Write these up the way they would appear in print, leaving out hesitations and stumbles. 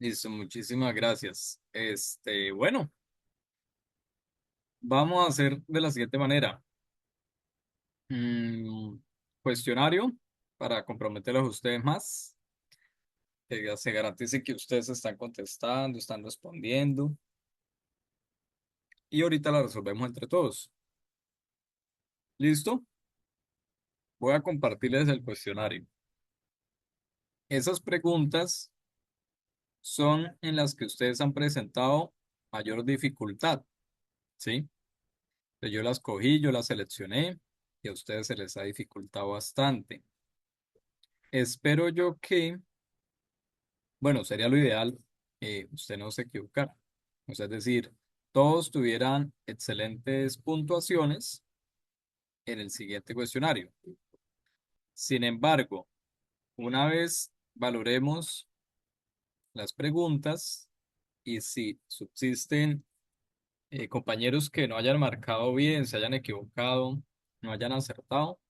Listo, muchísimas gracias. Bueno, vamos a hacer de la siguiente manera. Mm, Cuestionario para comprometerlos a ustedes más, que ya se garantice que ustedes están contestando, están respondiendo y ahorita la resolvemos entre todos. ¿Listo? Voy a compartirles el cuestionario. Esas preguntas son en las que ustedes han presentado mayor dificultad, ¿sí? Yo las cogí, yo las seleccioné y a ustedes se les ha dificultado bastante. Espero yo que, bueno, sería lo ideal, usted no se equivocara. O sea, es decir, todos tuvieran excelentes puntuaciones en el siguiente cuestionario. Sin embargo, una vez valoremos las preguntas y si subsisten compañeros que no hayan marcado bien, se hayan equivocado, no hayan acertado,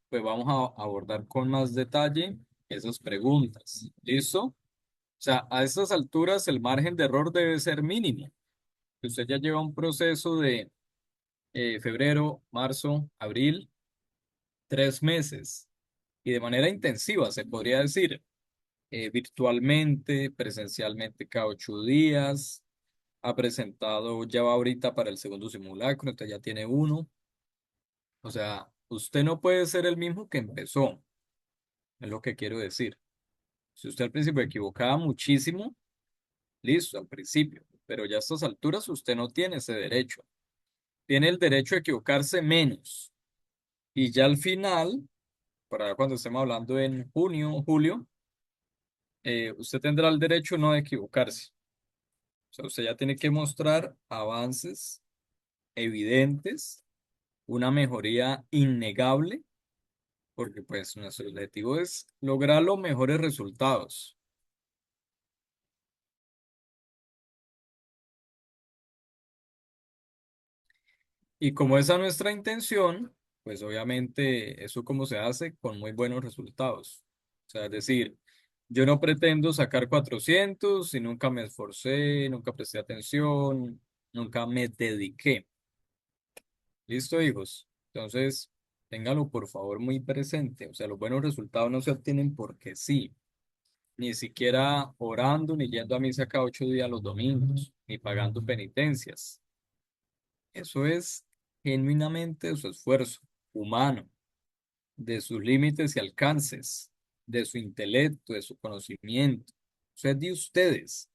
pues vamos a abordar con más detalle esas preguntas. ¿Listo? O sea, a estas alturas el margen de error debe ser mínimo. Usted ya lleva un proceso de febrero, marzo, abril, 3 meses y de manera intensiva, se podría decir, virtualmente, presencialmente cada 8 días. Ha presentado, ya va ahorita para el segundo simulacro, entonces ya tiene uno. O sea, usted no puede ser el mismo que empezó, es lo que quiero decir. Si usted al principio equivocaba muchísimo, listo, al principio, pero ya a estas alturas usted no tiene ese derecho. Tiene el derecho a equivocarse menos. Y ya al final, para cuando estemos hablando en junio, julio, usted tendrá el derecho no de equivocarse. O sea, usted ya tiene que mostrar avances evidentes, una mejoría innegable, porque pues nuestro objetivo es lograr los mejores resultados. Y como esa es nuestra intención, pues obviamente eso como se hace con muy buenos resultados. O sea, es decir, yo no pretendo sacar 400 y nunca me esforcé, nunca presté atención, nunca me dediqué. ¿Listo, hijos? Entonces, ténganlo por favor muy presente. O sea, los buenos resultados no se obtienen porque sí, ni siquiera orando, ni yendo a misa cada 8 días los domingos, ni pagando penitencias. Eso es genuinamente de su esfuerzo humano, de sus límites y alcances, de su intelecto, de su conocimiento. Eso es de ustedes.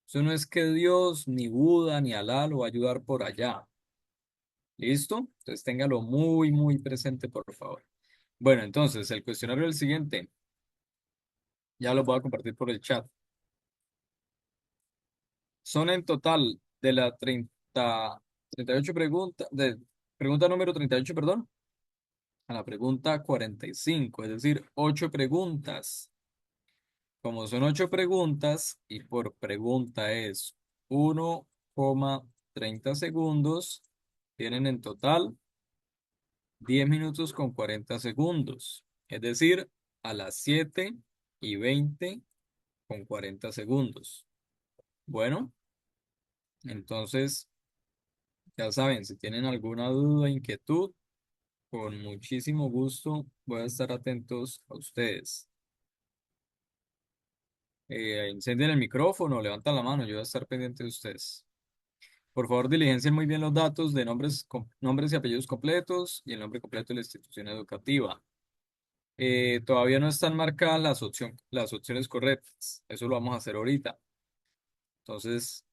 Eso no es que Dios, ni Buda, ni Alá lo va a ayudar por allá. ¿Listo? Entonces téngalo muy, muy presente, por favor. Bueno, entonces el cuestionario es el siguiente. Ya lo voy a compartir por el chat. Son en total de la 38 preguntas, de pregunta número 38, perdón, a la pregunta 45, es decir, 8 preguntas. Como son 8 preguntas y por pregunta es 1,30 segundos, tienen en total 10 minutos con 40 segundos. Es decir, a las 7:20 con 40 segundos. Bueno, entonces ya saben, si tienen alguna duda, inquietud, con muchísimo gusto voy a estar atentos a ustedes. Encienden el micrófono, levantan la mano, yo voy a estar pendiente de ustedes. Por favor, diligencien muy bien los datos de nombres, nombres y apellidos completos y el nombre completo de la institución educativa. Todavía no están marcadas las opciones correctas. Eso lo vamos a hacer ahorita. Entonces,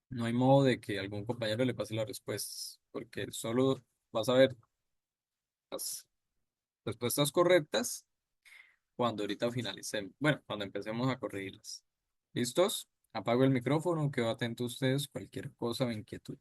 no hay modo de que algún compañero le pase las respuestas, porque solo vas a ver las respuestas correctas cuando ahorita finalicemos. Bueno, cuando empecemos a corregirlas. ¿Listos? Apago el micrófono, quedo atento a ustedes, cualquier cosa o inquietud.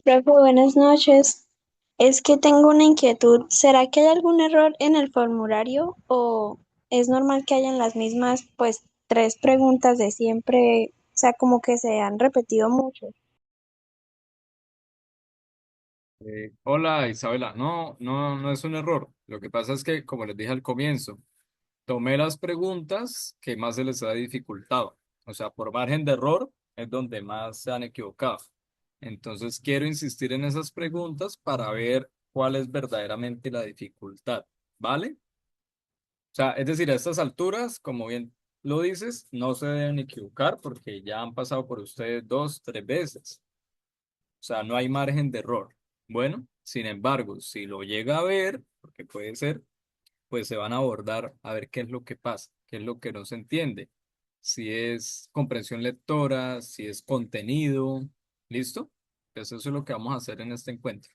Profe, buenas noches. Es que tengo una inquietud. ¿Será que hay algún error en el formulario o es normal que hayan las mismas, pues, tres preguntas de siempre? O sea, como que se han repetido mucho. Hola Isabela, no es un error. Lo que pasa es que, como les dije al comienzo, tomé las preguntas que más se les ha dificultado. O sea, por margen de error es donde más se han equivocado. Entonces, quiero insistir en esas preguntas para ver cuál es verdaderamente la dificultad, ¿vale? O sea, es decir, a estas alturas, como bien lo dices, no se deben equivocar porque ya han pasado por ustedes dos, tres veces. O sea, no hay margen de error. Bueno, sin embargo, si lo llega a ver, porque puede ser, pues se van a abordar a ver qué es lo que pasa, qué es lo que no se entiende. Si es comprensión lectora, si es contenido, ¿listo? Entonces eso es lo que vamos a hacer en este encuentro.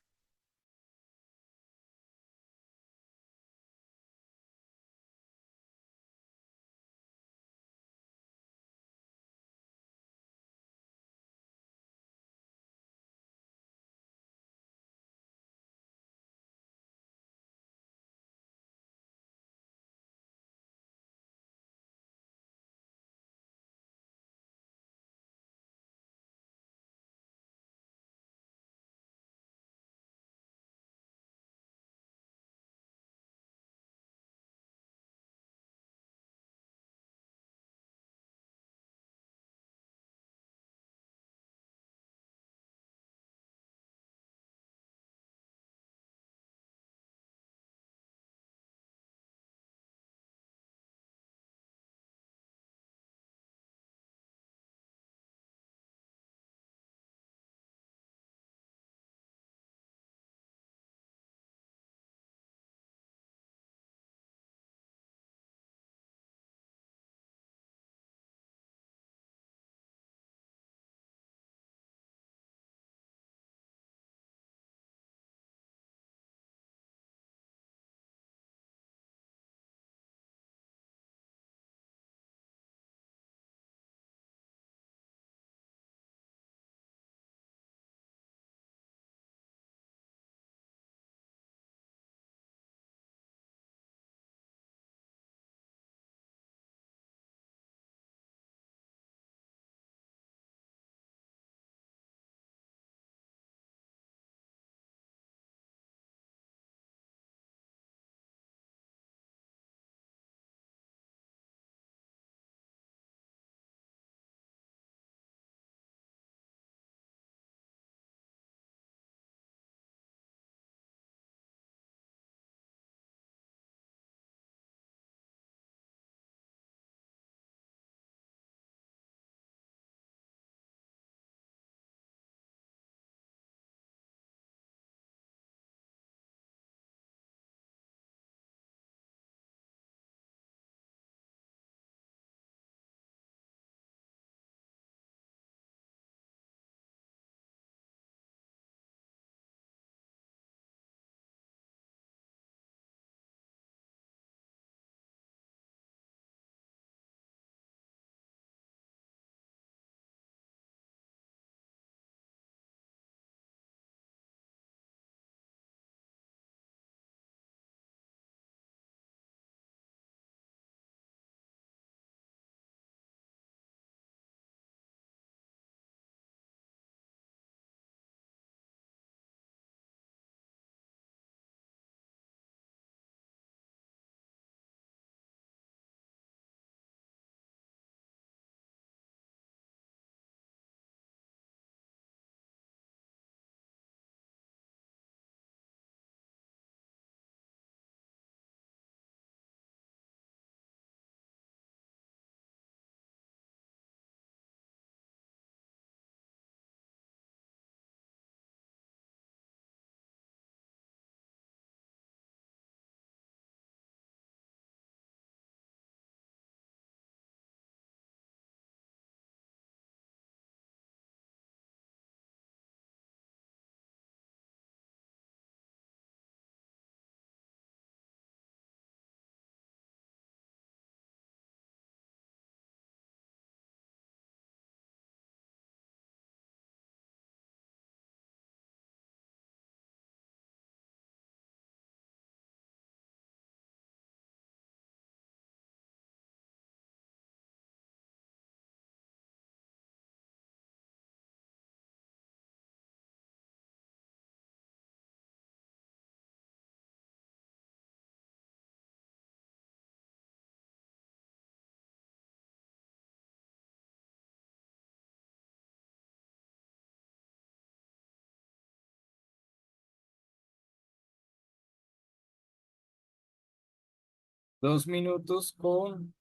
2 minutos con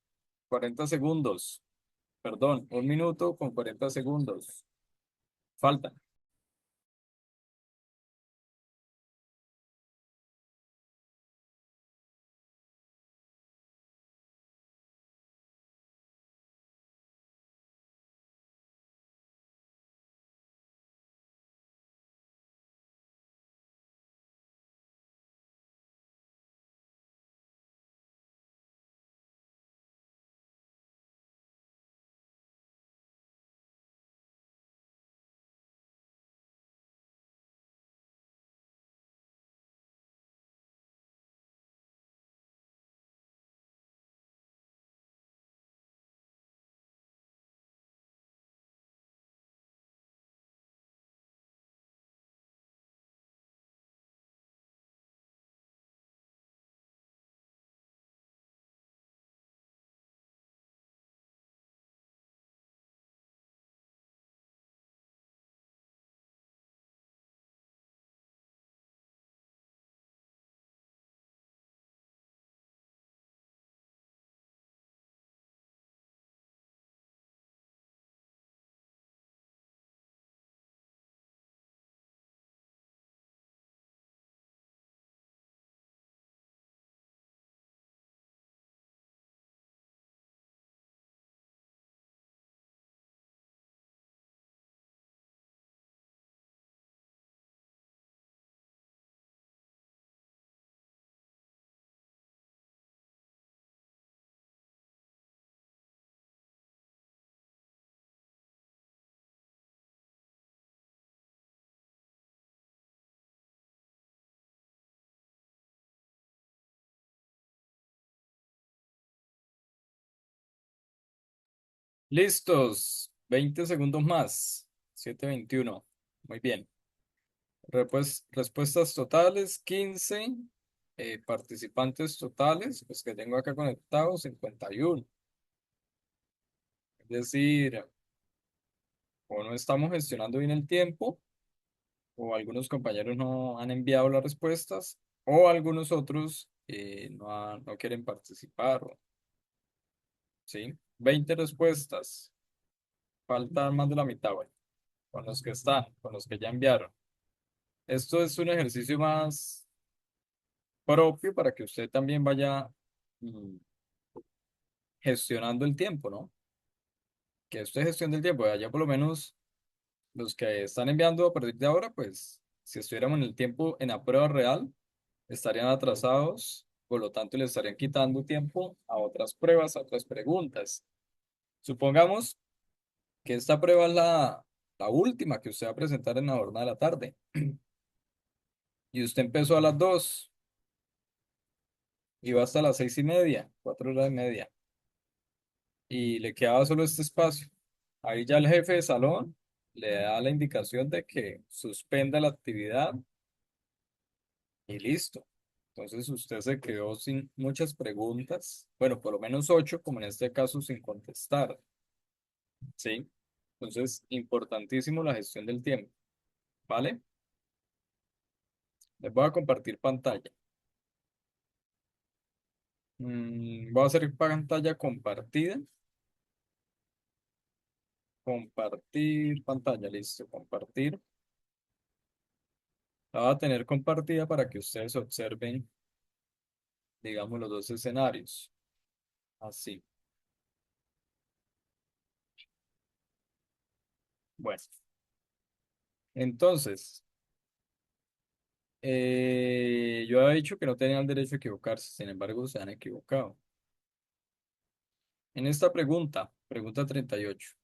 40 segundos. Perdón, 1 minuto con 40 segundos. Faltan. Listos. 20 segundos más. 7:21. Muy bien. Respuestas totales, 15. Participantes totales, pues que tengo acá conectados, 51. Es decir, o no estamos gestionando bien el tiempo, o algunos compañeros no han enviado las respuestas, o algunos otros no quieren participar. ¿Sí? 20 respuestas. Faltan más de la mitad, bueno, con los que están, con los que ya enviaron. Esto es un ejercicio más propio para que usted también vaya mm, gestionando el tiempo, ¿no? Que usted gestione el tiempo, ya por lo menos los que están enviando a partir de ahora, pues si estuviéramos en el tiempo en la prueba real, estarían atrasados, por lo tanto le estarían quitando tiempo a otras pruebas, a otras preguntas. Supongamos que esta prueba es la última que usted va a presentar en la jornada de la tarde y usted empezó a las 2 y va hasta las 6:30, 4 horas y media, y le quedaba solo este espacio. Ahí ya el jefe de salón le da la indicación de que suspenda la actividad y listo. Entonces usted se quedó sin muchas preguntas, bueno, por lo menos 8, como en este caso, sin contestar, ¿sí? Entonces, importantísimo la gestión del tiempo, ¿vale? Les voy a compartir pantalla. Voy a hacer pantalla compartida. Compartir pantalla, listo, compartir. La voy a tener compartida para que ustedes observen, digamos, los dos escenarios. Así. Bueno, entonces, yo había dicho que no tenían derecho a equivocarse, sin embargo, se han equivocado. En esta pregunta, pregunta 38,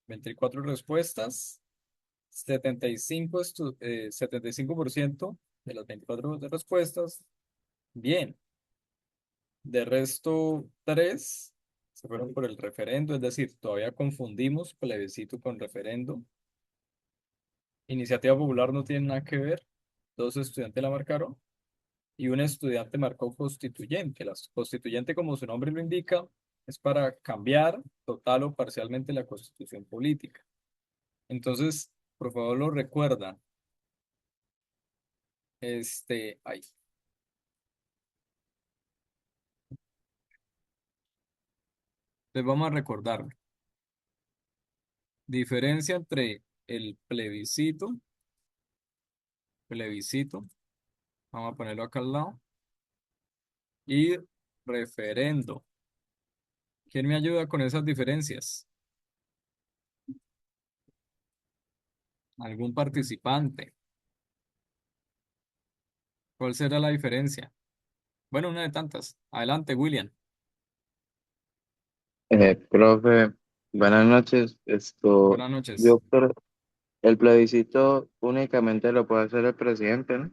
24 respuestas, 75% de las 24 respuestas, bien. De resto, 3 se fueron por el referendo, es decir, todavía confundimos plebiscito con referendo. Iniciativa popular no tiene nada que ver. 2 estudiantes la marcaron y un estudiante marcó constituyente. La constituyente, como su nombre lo indica, es para cambiar total o parcialmente la constitución política. Entonces, por favor, lo recuerdan. Ay, Les vamos a recordar. Diferencia entre el plebiscito, vamos a ponerlo acá al lado, y referendo. ¿Quién me ayuda con esas diferencias? ¿Algún participante? ¿Cuál será la diferencia? Bueno, una de tantas. Adelante, William. Profe, buenas noches. Buenas noches. Yo creo, el plebiscito únicamente lo puede hacer el presidente, ¿no?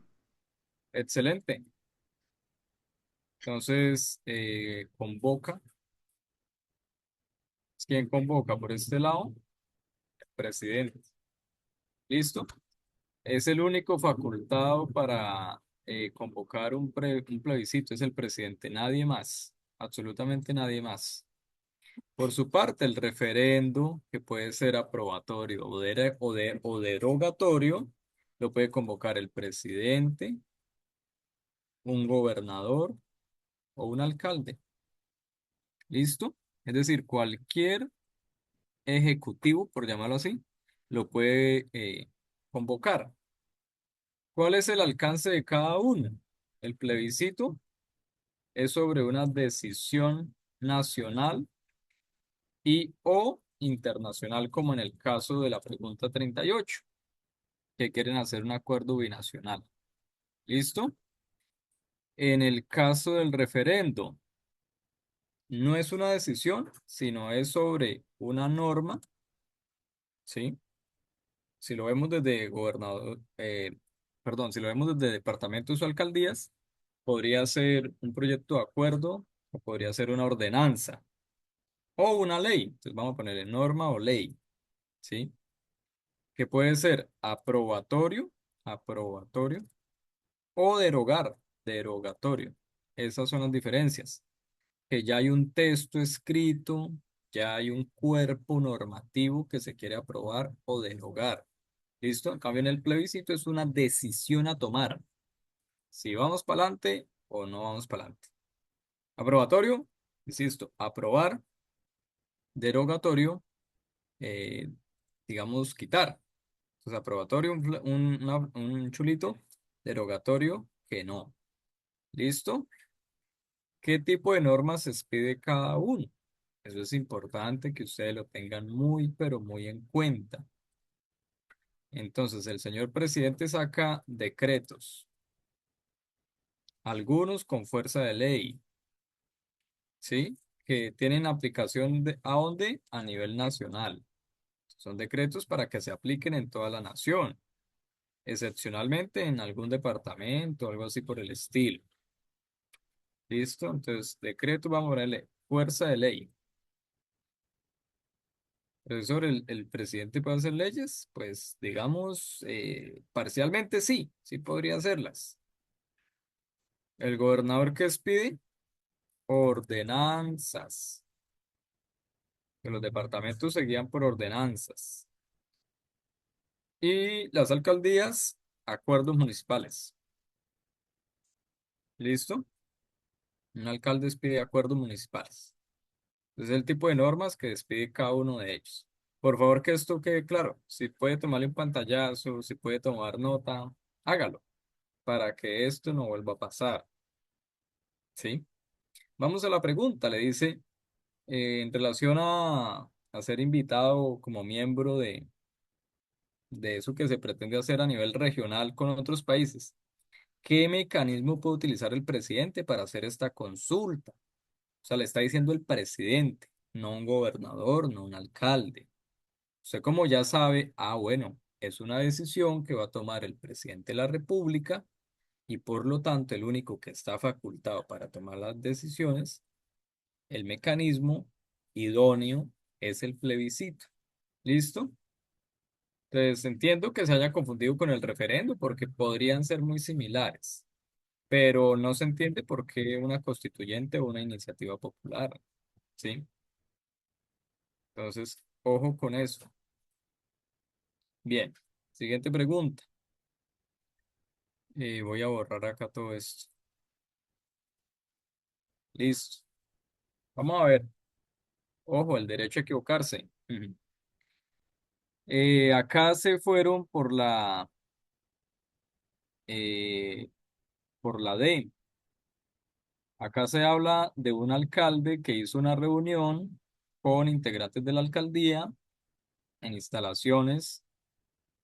Excelente. Entonces, convoca. ¿Quién convoca? Por este lado, el presidente. ¿Listo? Es el único facultado para convocar un plebiscito, es el presidente, nadie más, absolutamente nadie más. Por su parte, el referendo, que puede ser aprobatorio o derogatorio, lo puede convocar el presidente, un gobernador o un alcalde. ¿Listo? Es decir, cualquier ejecutivo, por llamarlo así, lo puede convocar. ¿Cuál es el alcance de cada uno? El plebiscito es sobre una decisión nacional y o internacional, como en el caso de la pregunta 38, que quieren hacer un acuerdo binacional. ¿Listo? En el caso del referendo, no es una decisión, sino es sobre una norma, ¿sí? Si lo vemos desde gobernador, perdón, si lo vemos desde departamentos o alcaldías, podría ser un proyecto de acuerdo o podría ser una ordenanza o una ley. Entonces vamos a ponerle norma o ley, ¿sí? Que puede ser aprobatorio o derogatorio. Esas son las diferencias. Que ya hay un texto escrito, ya hay un cuerpo normativo que se quiere aprobar o derogar. ¿Listo? En cambio, en el plebiscito es una decisión a tomar. Si vamos para adelante o no vamos para adelante. Aprobatorio, insisto, aprobar, derogatorio, eh, digamos, quitar. Entonces, aprobatorio, un chulito, derogatorio, que no. ¿Listo? ¿Qué tipo de normas se expide cada uno? Eso es importante que ustedes lo tengan muy, pero muy en cuenta. Entonces, el señor presidente saca decretos, algunos con fuerza de ley, ¿sí? Que tienen aplicación ¿a dónde? A nivel nacional. Son decretos para que se apliquen en toda la nación, excepcionalmente en algún departamento o algo así por el estilo. ¿Listo? Entonces, decreto, vamos a ponerle fuerza de ley. Profesor, ¿el presidente puede hacer leyes? Pues digamos, parcialmente sí, sí podría hacerlas. El gobernador que expide ordenanzas, que los departamentos se guían por ordenanzas. Y las alcaldías, acuerdos municipales. ¿Listo? Un alcalde expide acuerdos municipales. Es el tipo de normas que despide cada uno de ellos. Por favor, que esto quede claro. Si puede tomarle un pantallazo, si puede tomar nota, hágalo para que esto no vuelva a pasar. ¿Sí? Vamos a la pregunta. Le dice, en relación a ser invitado como miembro de eso que se pretende hacer a nivel regional con otros países, ¿qué mecanismo puede utilizar el presidente para hacer esta consulta? O sea, le está diciendo el presidente, no un gobernador, no un alcalde. Usted como ya sabe, bueno, es una decisión que va a tomar el presidente de la República y por lo tanto el único que está facultado para tomar las decisiones, el mecanismo idóneo es el plebiscito. ¿Listo? Entonces entiendo que se haya confundido con el referendo porque podrían ser muy similares, pero no se entiende por qué una constituyente o una iniciativa popular, ¿sí? Entonces, ojo con eso. Bien, siguiente pregunta. Voy a borrar acá todo esto. Listo. Vamos a ver. Ojo, el derecho a equivocarse. Ujú. Acá se fueron eh, por la D. Acá se habla de un alcalde que hizo una reunión con integrantes de la alcaldía en instalaciones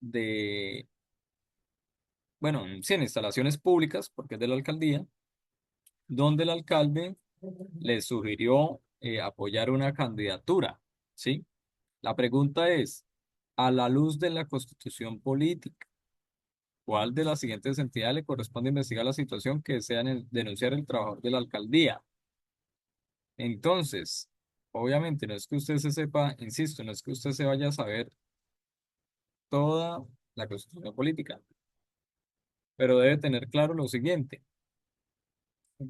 de, bueno, sí, en instalaciones públicas, porque es de la alcaldía, donde el alcalde le sugirió apoyar una candidatura, ¿sí? La pregunta es, a la luz de la constitución política, ¿cuál de las siguientes entidades le corresponde investigar la situación que desean denunciar el trabajador de la alcaldía? Entonces, obviamente no es que usted se sepa, insisto, no es que usted se vaya a saber toda la constitución política, pero debe tener claro lo siguiente.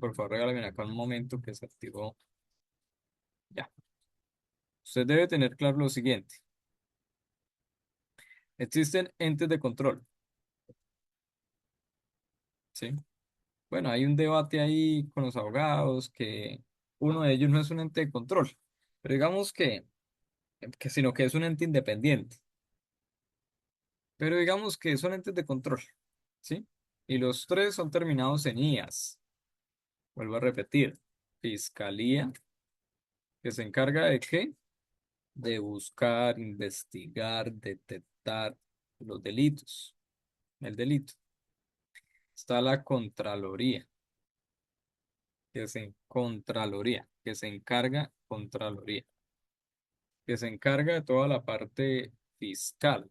Por favor, regálame acá un momento que se activó. Ya. Usted debe tener claro lo siguiente. Existen entes de control, ¿sí? Bueno, hay un debate ahí con los abogados que uno de ellos no es un ente de control, pero digamos sino que es un ente independiente, pero digamos que son entes de control, ¿sí? Y los tres son terminados en IAS. Vuelvo a repetir, Fiscalía, que se encarga de qué? De buscar, investigar, detectar los delitos, el delito. Está la Contraloría, que se encarga de toda la parte fiscal.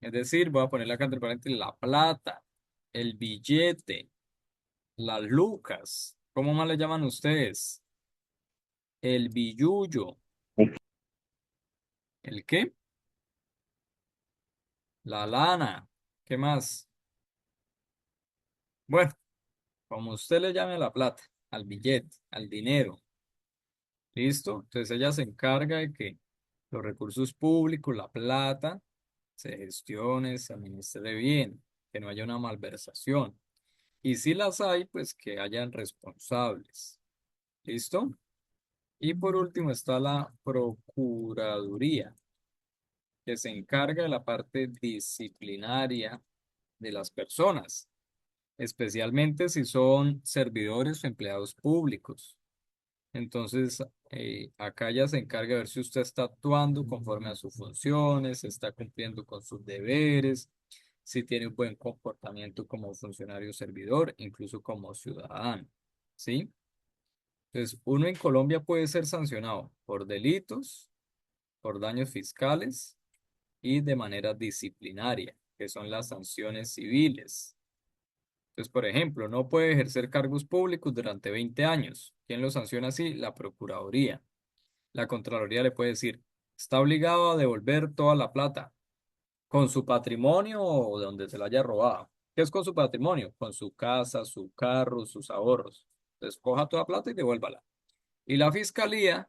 Es decir, voy a ponerle acá entre paréntesis la plata, el billete, las lucas, ¿cómo más le llaman ustedes? El billullo, ¿el qué? La lana, ¿qué más? Bueno, como usted le llame a la plata, al billete, al dinero, ¿listo? Entonces ella se encarga de que los recursos públicos, la plata, se gestione, se administre bien, que no haya una malversación. Y si las hay, pues que hayan responsables. ¿Listo? Y por último está la Procuraduría, que se encarga de la parte disciplinaria de las personas, especialmente si son servidores o empleados públicos. Entonces, acá ya se encarga de ver si usted está actuando conforme a sus funciones, está cumpliendo con sus deberes, si tiene un buen comportamiento como funcionario servidor, incluso como ciudadano. ¿Sí? Entonces, uno en Colombia puede ser sancionado por delitos, por daños fiscales y de manera disciplinaria, que son las sanciones civiles. Entonces, por ejemplo, no puede ejercer cargos públicos durante 20 años. ¿Quién lo sanciona así? La Procuraduría. La Contraloría le puede decir, está obligado a devolver toda la plata con su patrimonio o de donde se la haya robado. ¿Qué es con su patrimonio? Con su casa, su carro, sus ahorros. Entonces, coja toda plata y devuélvala. Y la Fiscalía,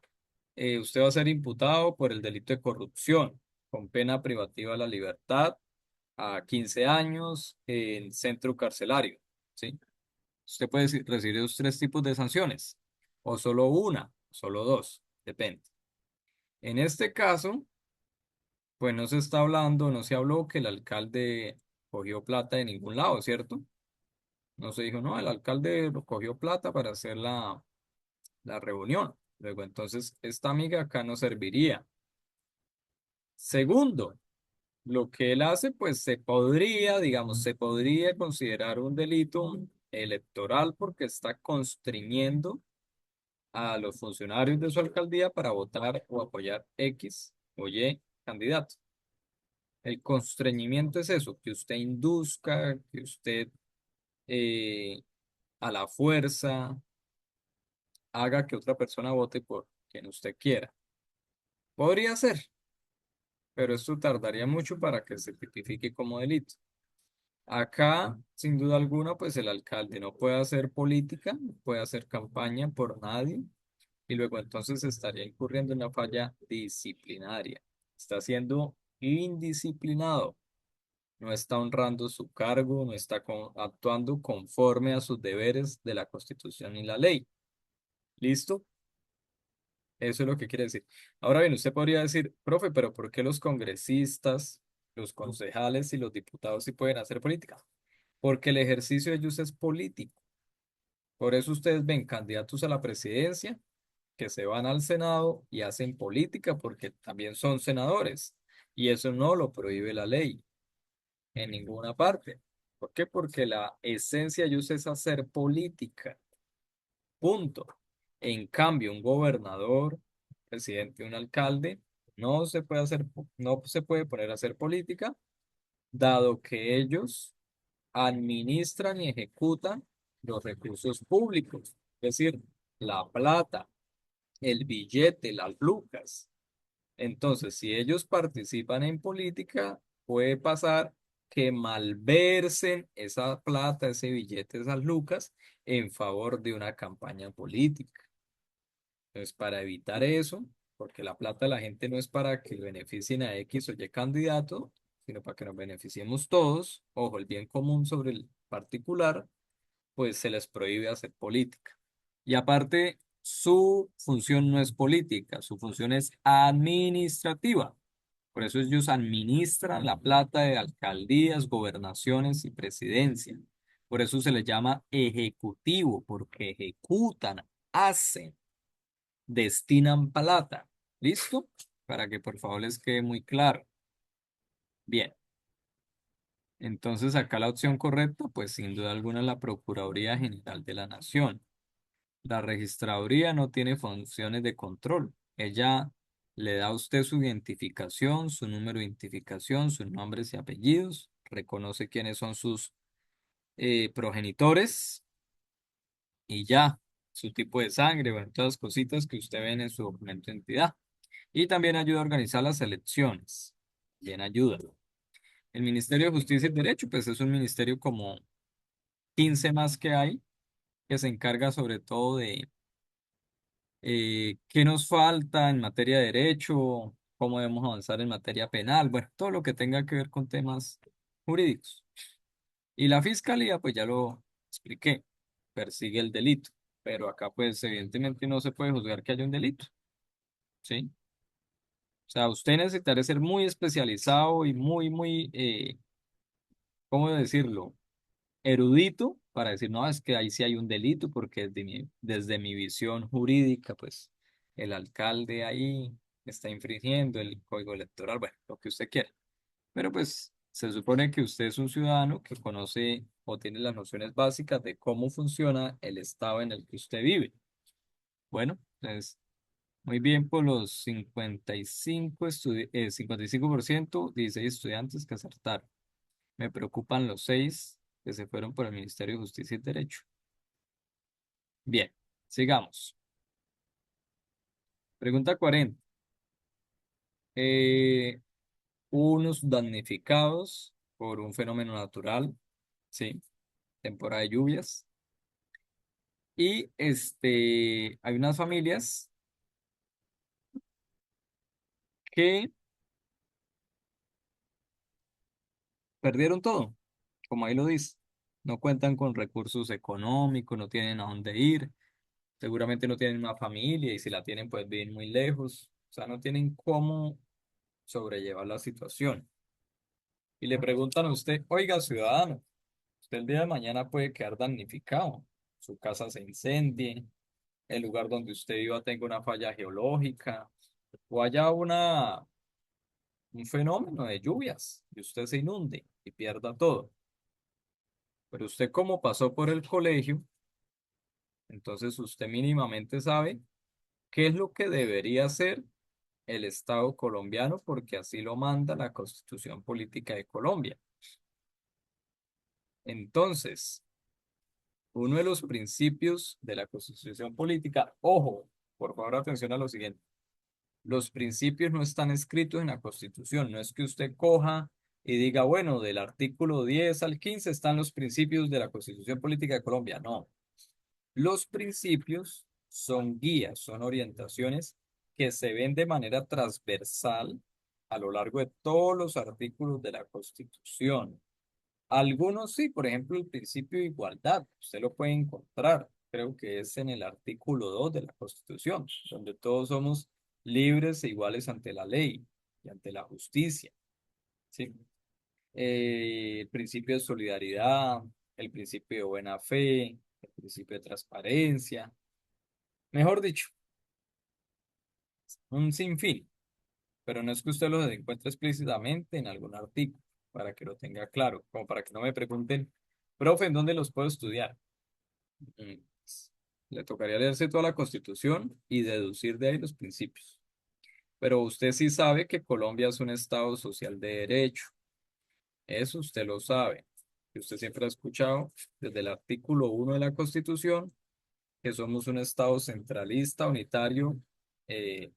usted va a ser imputado por el delito de corrupción, con pena privativa de la libertad a 15 años en centro carcelario. ¿Sí? Usted puede recibir esos tres tipos de sanciones, o solo una, solo dos, depende. En este caso, pues no se está hablando, no se habló que el alcalde cogió plata de ningún lado, ¿cierto? No se dijo, no, el alcalde lo cogió plata para hacer la reunión. Luego, entonces, esta amiga acá no serviría. Segundo, lo que él hace, pues se podría, digamos, se podría considerar un delito electoral porque está constriñendo a los funcionarios de su alcaldía para votar o apoyar X o Y candidato. El constreñimiento es eso, que usted induzca, que usted eh, a la fuerza haga que otra persona vote por quien usted quiera. Podría ser, pero esto tardaría mucho para que se tipifique como delito. Acá, sin duda alguna, pues el alcalde no puede hacer política, no puede hacer campaña por nadie y luego entonces estaría incurriendo en una falla disciplinaria. Está siendo indisciplinado, no está honrando su cargo, no está actuando conforme a sus deberes de la Constitución y la ley. ¿Listo? Eso es lo que quiere decir. Ahora bien, usted podría decir, profe, pero ¿por qué los congresistas, los concejales y los diputados sí pueden hacer política? Porque el ejercicio de ellos es político. Por eso ustedes ven candidatos a la presidencia que se van al Senado y hacen política porque también son senadores. Y eso no lo prohíbe la ley en ninguna parte. ¿Por qué? Porque la esencia de ellos es hacer política. Punto. En cambio, un gobernador, presidente, un alcalde, no se puede hacer, no se puede poner a hacer política, dado que ellos administran y ejecutan los recursos públicos, es decir, la plata, el billete, las lucas. Entonces, si ellos participan en política, puede pasar que malversen esa plata, ese billete, esas lucas, en favor de una campaña política. Entonces, para evitar eso, porque la plata de la gente no es para que beneficien a X o Y candidato, sino para que nos beneficiemos todos, ojo, el bien común sobre el particular, pues se les prohíbe hacer política. Y aparte, su función no es política, su función es administrativa. Por eso ellos administran la plata de alcaldías, gobernaciones y presidencia. Por eso se les llama ejecutivo, porque ejecutan, hacen, destinan plata. ¿Listo? Para que por favor les quede muy claro. Bien. Entonces acá la opción correcta, pues sin duda alguna es la Procuraduría General de la Nación. La registraduría no tiene funciones de control. Ella le da a usted su identificación, su número de identificación, sus nombres y apellidos, reconoce quiénes son sus progenitores y ya, su tipo de sangre, bueno, todas las cositas que usted ve en su documento de identidad. Y también ayuda a organizar las elecciones. Bien, ayuda. El Ministerio de Justicia y Derecho, pues es un ministerio como 15 más que hay, que se encarga sobre todo de qué nos falta en materia de derecho, cómo debemos avanzar en materia penal, bueno, todo lo que tenga que ver con temas jurídicos. Y la fiscalía, pues ya lo expliqué, persigue el delito, pero acá pues evidentemente no se puede juzgar que haya un delito, ¿sí? O sea, usted necesitará ser muy especializado y muy, ¿cómo decirlo? Erudito para decir, no, es que ahí sí hay un delito, porque desde mi visión jurídica, pues el alcalde ahí está infringiendo el código electoral, bueno, lo que usted quiera. Pero pues se supone que usted es un ciudadano que conoce o tiene las nociones básicas de cómo funciona el estado en el que usted vive. Bueno, entonces, muy bien por los 55%, 16 estudiantes que acertaron. Me preocupan los 6 que se fueron por el Ministerio de Justicia y Derecho. Bien, sigamos. Pregunta 40. Eh, Unos damnificados por un fenómeno natural, ¿sí? Temporada de lluvias. Y hay unas familias que perdieron todo, como ahí lo dice. No cuentan con recursos económicos, no tienen a dónde ir, seguramente no tienen una familia y si la tienen, pues viven muy lejos. O sea, no tienen cómo sobrellevar la situación. Y le preguntan a usted, oiga, ciudadano, usted el día de mañana puede quedar damnificado. Su casa se incendie, el lugar donde usted viva tenga una falla geológica o haya un fenómeno de lluvias y usted se inunde y pierda todo. Pero usted como pasó por el colegio, entonces usted mínimamente sabe qué es lo que debería hacer el Estado colombiano porque así lo manda la Constitución Política de Colombia. Entonces, uno de los principios de la Constitución Política, ojo, por favor atención a lo siguiente, los principios no están escritos en la Constitución, no es que usted coja y diga, bueno, del artículo 10 al 15 están los principios de la Constitución Política de Colombia, no. Los principios son guías, son orientaciones que se ven de manera transversal a lo largo de todos los artículos de la Constitución. Algunos sí, por ejemplo, el principio de igualdad, usted lo puede encontrar, creo que es en el artículo 2 de la Constitución, donde todos somos libres e iguales ante la ley y ante la justicia, ¿sí? El principio de solidaridad, el principio de buena fe, el principio de transparencia, mejor dicho, un sinfín, pero no es que usted lo encuentre explícitamente en algún artículo, para que lo tenga claro, como para que no me pregunten, profe, ¿en dónde los puedo estudiar? Pues, le tocaría leerse toda la Constitución y deducir de ahí los principios. Pero usted sí sabe que Colombia es un Estado social de derecho. Eso usted lo sabe. Y usted siempre ha escuchado desde el artículo 1 de la Constitución que somos un Estado centralista, unitario,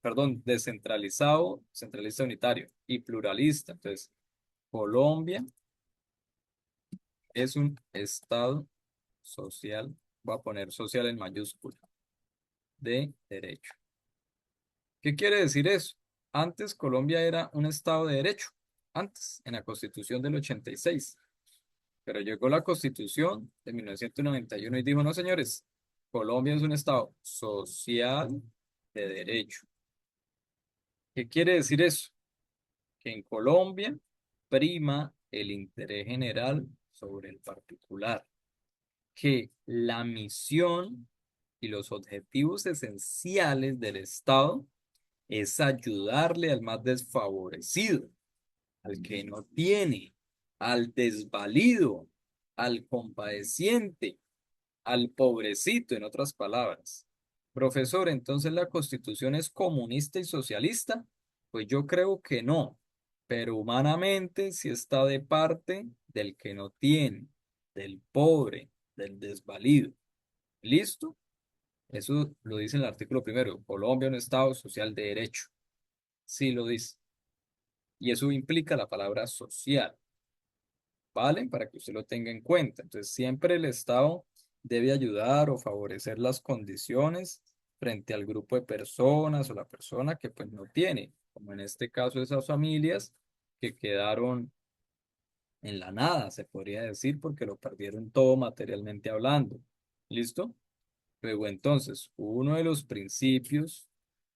perdón, descentralizado, centralista, unitario y pluralista. Entonces, Colombia es un Estado social, voy a poner social en mayúscula, de derecho. ¿Qué quiere decir eso? Antes Colombia era un Estado de derecho, antes, en la Constitución del 86. Pero llegó la Constitución de 1991 y dijo, no, señores, Colombia es un Estado social de derecho. ¿Qué quiere decir eso? Que en Colombia prima el interés general sobre el particular, que la misión y los objetivos esenciales del Estado es ayudarle al más desfavorecido, al que no tiene, al desvalido, al compadeciente, al pobrecito, en otras palabras. Profesor, entonces la Constitución es comunista y socialista. Pues yo creo que no, pero humanamente sí está de parte del que no tiene, del pobre, del desvalido. ¿Listo? Eso lo dice en el artículo primero. Colombia es un Estado social de derecho. Sí lo dice. Y eso implica la palabra social, ¿vale? Para que usted lo tenga en cuenta. Entonces, siempre el Estado debe ayudar o favorecer las condiciones frente al grupo de personas o la persona que pues no tiene, como en este caso esas familias que quedaron en la nada, se podría decir, porque lo perdieron todo materialmente hablando. ¿Listo? Luego, entonces, uno de los principios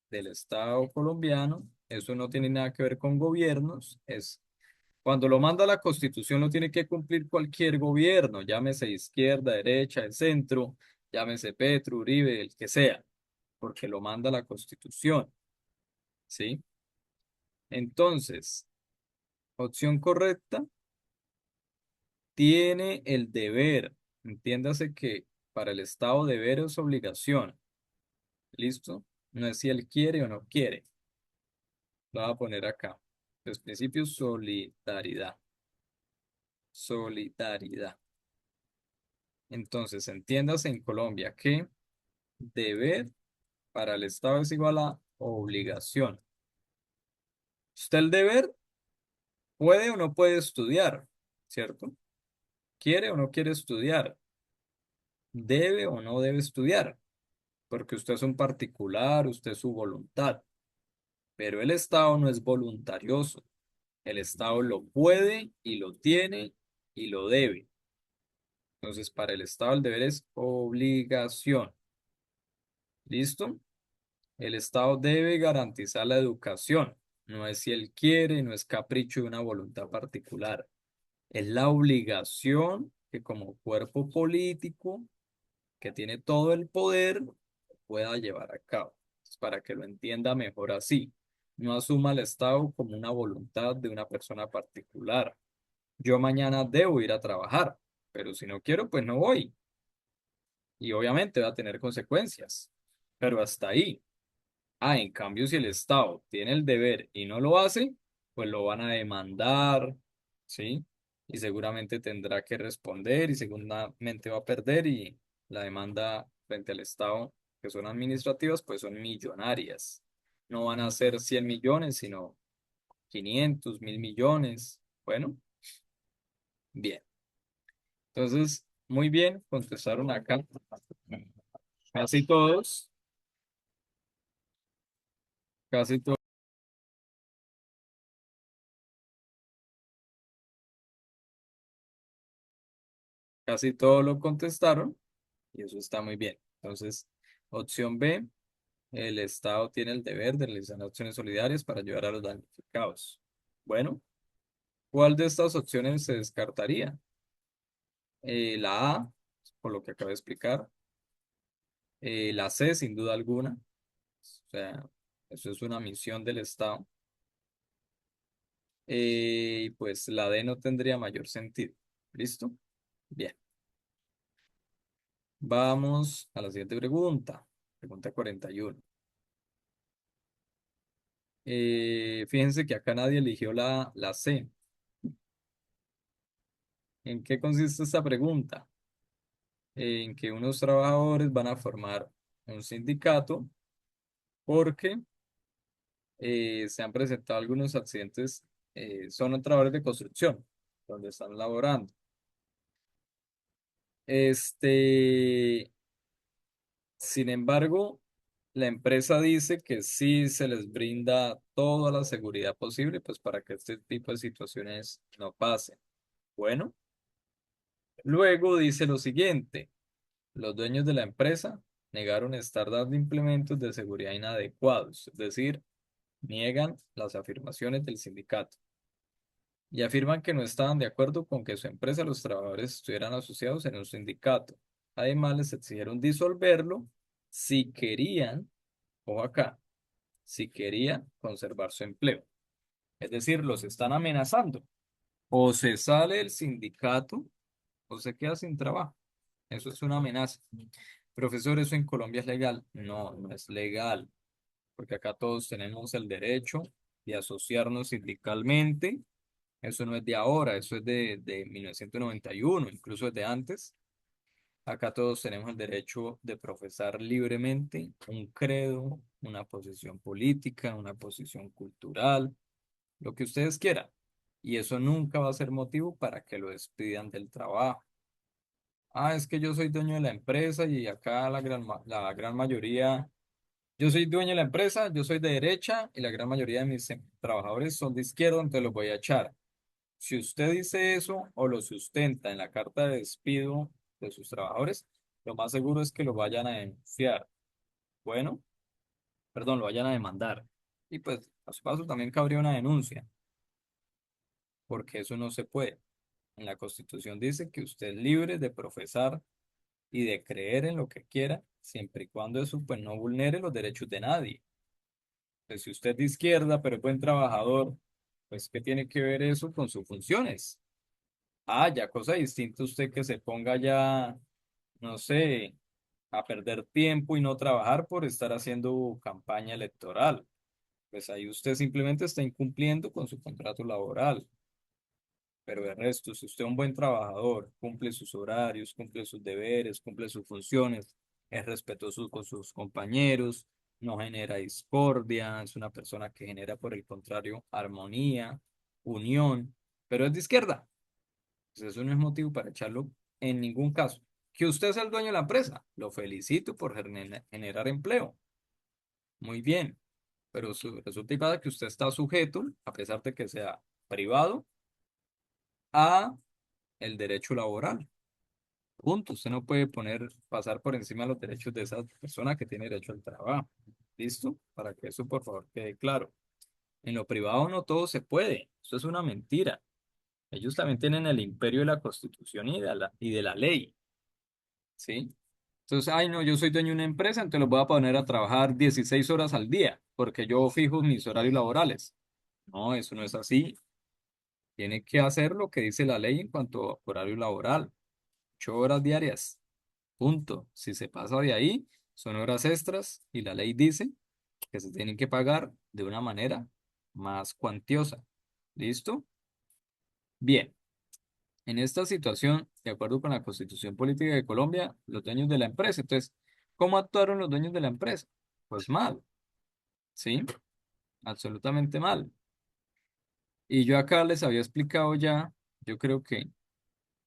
del Estado colombiano, eso no tiene nada que ver con gobiernos, es cuando lo manda la Constitución lo tiene que cumplir cualquier gobierno, llámese izquierda, derecha, el centro, llámese Petro, Uribe, el que sea, porque lo manda la Constitución, ¿sí? Entonces, opción correcta, tiene el deber, entiéndase que para el Estado deber es obligación, ¿listo? No es si él quiere o no quiere, lo voy a poner acá. Los principios solidaridad, solidaridad. Entonces, entiéndase en Colombia que deber para el Estado es igual a obligación. Usted el deber puede o no puede estudiar, ¿cierto? Quiere o no quiere estudiar, debe o no debe estudiar, porque usted es un particular, usted es su voluntad, pero el Estado no es voluntarioso. El Estado lo puede y lo tiene y lo debe. Entonces, para el Estado el deber es obligación. ¿Listo? El Estado debe garantizar la educación. No es si él quiere, no es capricho de una voluntad particular. Es la obligación que como cuerpo político que tiene todo el poder pueda llevar a cabo. Es para que lo entienda mejor así. No asuma el Estado como una voluntad de una persona particular. Yo mañana debo ir a trabajar, pero si no quiero, pues no voy. Y obviamente va a tener consecuencias. Pero hasta ahí. Ah, en cambio, si el Estado tiene el deber y no lo hace, pues lo van a demandar, ¿sí? Y seguramente tendrá que responder y seguramente va a perder y la demanda frente al Estado, que son administrativas, pues son millonarias. No van a ser 100 millones, sino 500, 1000 millones. Bueno, bien. Entonces, muy bien, contestaron acá. Casi todos, casi todos, casi todos lo contestaron y eso está muy bien. Entonces, opción B, el Estado tiene el deber de realizar acciones solidarias para ayudar a los damnificados. Bueno, ¿cuál de estas opciones se descartaría? La A, por lo que acabo de explicar. La C, sin duda alguna. O sea, eso es una misión del Estado. Y pues la D no tendría mayor sentido. ¿Listo? Bien. Vamos a la siguiente pregunta. Pregunta 41. Fíjense que acá nadie eligió la C. ¿En qué consiste esta pregunta? En que unos trabajadores van a formar un sindicato porque se han presentado algunos accidentes, son trabajadores de construcción, donde están laborando. Este, Sin embargo, la empresa dice que sí se les brinda toda la seguridad posible, pues para que este tipo de situaciones no pasen. Bueno, luego dice lo siguiente, los dueños de la empresa negaron estar dando implementos de seguridad inadecuados, es decir, niegan las afirmaciones del sindicato y afirman que no estaban de acuerdo con que su empresa y los trabajadores estuvieran asociados en un sindicato. Además, les exigieron disolverlo si querían, ojo acá, si querían conservar su empleo. Es decir, los están amenazando. O se sale del sindicato o se queda sin trabajo. Eso es una amenaza. Profesor, ¿eso en Colombia es legal? No, no es legal, porque acá todos tenemos el derecho de asociarnos sindicalmente. Eso no es de ahora, eso es de 1991, incluso desde antes. Acá todos tenemos el derecho de profesar libremente un credo, una posición política, una posición cultural, lo que ustedes quieran. Y eso nunca va a ser motivo para que lo despidan del trabajo. Ah, es que yo soy dueño de la empresa y acá la gran mayoría, yo soy dueño de la empresa, yo soy de derecha y la gran mayoría de mis trabajadores son de izquierda, entonces los voy a echar. Si usted dice eso o lo sustenta en la carta de despido de sus trabajadores, lo más seguro es que lo vayan a denunciar. Bueno, perdón, lo vayan a demandar. Y pues a su paso también cabría una denuncia, porque eso no se puede. En la Constitución dice que usted es libre de profesar y de creer en lo que quiera, siempre y cuando eso pues no vulnere los derechos de nadie. Pues si usted es de izquierda, pero es buen trabajador, pues ¿qué tiene que ver eso con sus funciones? Ah, ya cosa distinta usted que se ponga ya, no sé, a perder tiempo y no trabajar por estar haciendo campaña electoral. Pues ahí usted simplemente está incumpliendo con su contrato laboral. Pero de resto, si usted es un buen trabajador, cumple sus horarios, cumple sus deberes, cumple sus funciones, es respetuoso con sus compañeros, no genera discordia, es una persona que genera, por el contrario, armonía, unión, pero es de izquierda. Pues eso no es motivo para echarlo en ningún caso. Que usted es el dueño de la empresa, lo felicito por generar empleo. Muy bien, pero resulta y pasa que usted está sujeto, a pesar de que sea privado, a el derecho laboral. Punto. Usted no puede pasar por encima de los derechos de esa persona que tiene derecho al trabajo. ¿Listo? Para que eso por favor quede claro. En lo privado no todo se puede. Eso es una mentira. Ellos también tienen el imperio de la Constitución y de la ley. ¿Sí? Entonces, ay, no, yo soy dueño de una empresa, entonces los voy a poner a trabajar 16 horas al día, porque yo fijo mis horarios laborales. No, eso no es así. Tiene que hacer lo que dice la ley en cuanto a horario laboral. 8 horas diarias. Punto. Si se pasa de ahí, son horas extras y la ley dice que se tienen que pagar de una manera más cuantiosa. ¿Listo? Bien. En esta situación, de acuerdo con la Constitución Política de Colombia, los dueños de la empresa. Entonces, ¿cómo actuaron los dueños de la empresa? Pues mal, ¿sí? Absolutamente mal. Y yo acá les había explicado ya, yo creo que,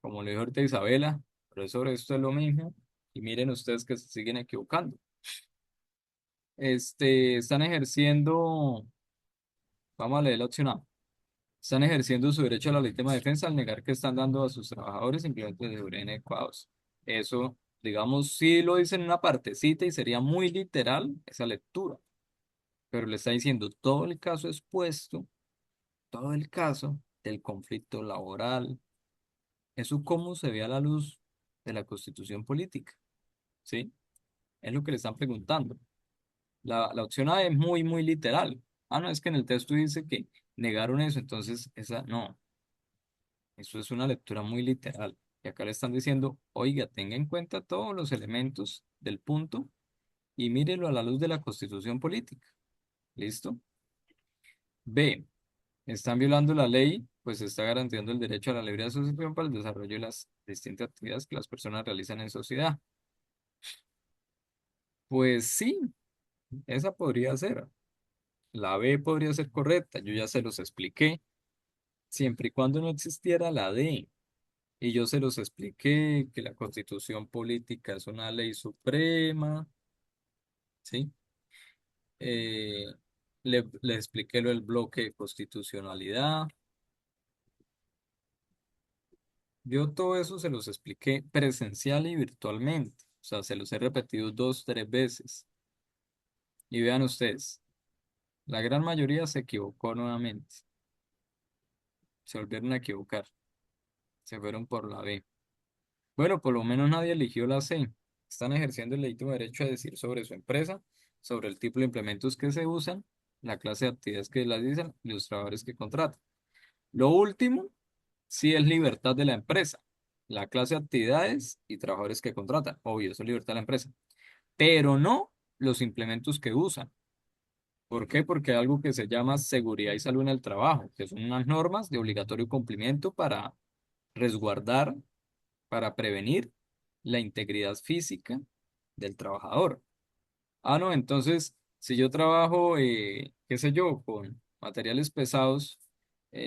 como le dijo ahorita Isabela, profesor, esto es lo mismo. Y miren ustedes que se siguen equivocando. Están ejerciendo, vamos a leer la opción A. Están ejerciendo su derecho a la legítima defensa al negar que están dando a sus trabajadores implementos de seguridad inadecuados. Eso Digamos, sí lo dice en una partecita y sería muy literal esa lectura, pero le está diciendo todo el caso expuesto, todo el caso del conflicto laboral, eso cómo se ve a la luz de la Constitución política, ¿sí? Es lo que le están preguntando. La opción A es muy, muy literal. Ah, no, es que en el texto dice que negaron eso, entonces esa, no, eso es una lectura muy literal. Y acá le están diciendo, oiga, tenga en cuenta todos los elementos del punto y mírelo a la luz de la Constitución política. ¿Listo? B. Están violando la ley, pues está garantizando el derecho a la libre asociación para el desarrollo de las distintas actividades que las personas realizan en sociedad. Pues sí, esa podría ser. La B podría ser correcta, yo ya se los expliqué, siempre y cuando no existiera la D. Y yo se los expliqué que la Constitución política es una ley suprema, ¿sí? Eh, le expliqué lo del bloque de constitucionalidad. Yo todo eso se los expliqué presencial y virtualmente. O sea, se los he repetido dos, tres veces. Y vean ustedes, la gran mayoría se equivocó nuevamente. Se volvieron a equivocar. Se fueron por la B. Bueno, por lo menos nadie eligió la C. Están ejerciendo el legítimo derecho a decir sobre su empresa, sobre el tipo de implementos que se usan, la clase de actividades que las dicen y los trabajadores que contratan. Lo último, sí es libertad de la empresa. La clase de actividades y trabajadores que contratan. Obvio, eso es libertad de la empresa. Pero no los implementos que usan. ¿Por qué? Porque hay algo que se llama seguridad y salud en el trabajo, que son unas normas de obligatorio cumplimiento para resguardar, para prevenir la integridad física del trabajador. Ah, no, entonces, si yo trabajo, qué sé yo, con materiales pesados,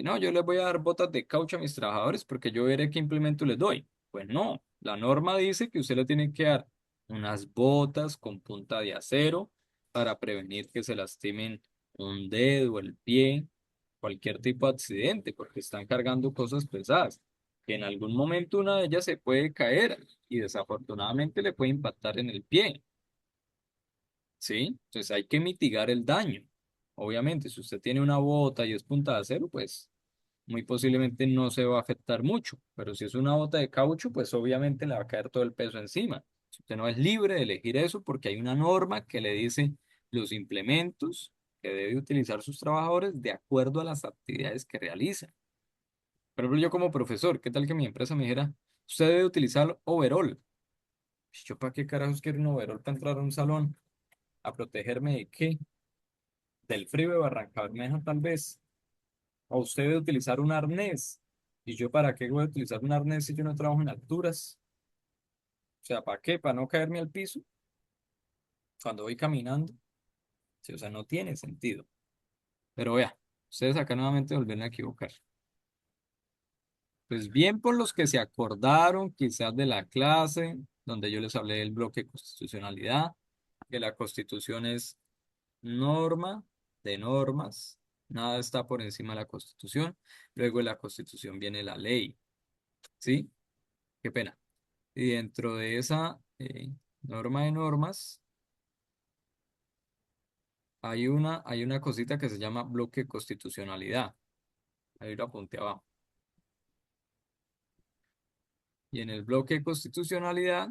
no, yo les voy a dar botas de caucho a mis trabajadores porque yo veré qué implemento les doy. Pues no, la norma dice que usted le tiene que dar unas botas con punta de acero para prevenir que se lastimen un dedo, el pie, cualquier tipo de accidente, porque están cargando cosas pesadas, que en algún momento una de ellas se puede caer y desafortunadamente le puede impactar en el pie. ¿Sí? Entonces hay que mitigar el daño. Obviamente, si usted tiene una bota y es punta de acero, pues muy posiblemente no se va a afectar mucho. Pero si es una bota de caucho, pues obviamente le va a caer todo el peso encima. Usted no es libre de elegir eso porque hay una norma que le dice los implementos que debe utilizar sus trabajadores de acuerdo a las actividades que realizan. Por ejemplo, yo como profesor, ¿qué tal que mi empresa me dijera, usted debe utilizar overall? ¿Yo para qué carajos quiero un overall para entrar a un salón? ¿A protegerme de qué? Del frío de Barrancabermeja tal vez, o usted debe utilizar un arnés. ¿Y yo para qué voy a utilizar un arnés si yo no trabajo en alturas? O sea, ¿para qué? ¿Para no caerme al piso cuando voy caminando? Sí, o sea, no tiene sentido. Pero vea, ustedes acá nuevamente volvieron a equivocar. Pues bien por los que se acordaron quizás de la clase, donde yo les hablé del bloque de constitucionalidad, que la constitución es norma de normas, nada está por encima de la Constitución. Luego de la Constitución viene la ley, ¿sí? Qué pena. Y dentro de esa norma de normas hay una cosita que se llama bloque de constitucionalidad. Ahí lo apunté abajo. Y en el bloque de constitucionalidad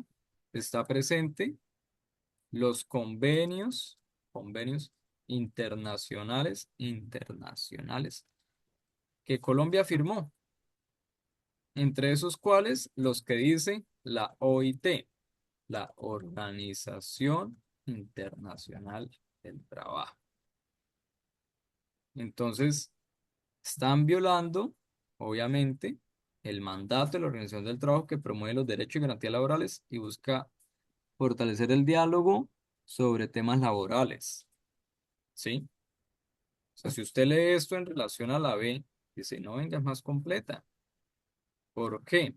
está presente los convenios internacionales que Colombia firmó. Entre esos cuales los que dice la OIT, la Organización Internacional del Trabajo. Entonces, están violando, obviamente, el mandato de la Organización del Trabajo que promueve los derechos y garantías laborales y busca fortalecer el diálogo sobre temas laborales. ¿Sí? O sea, si usted lee esto en relación a la B, dice, no, venga, es más completa. ¿Por qué?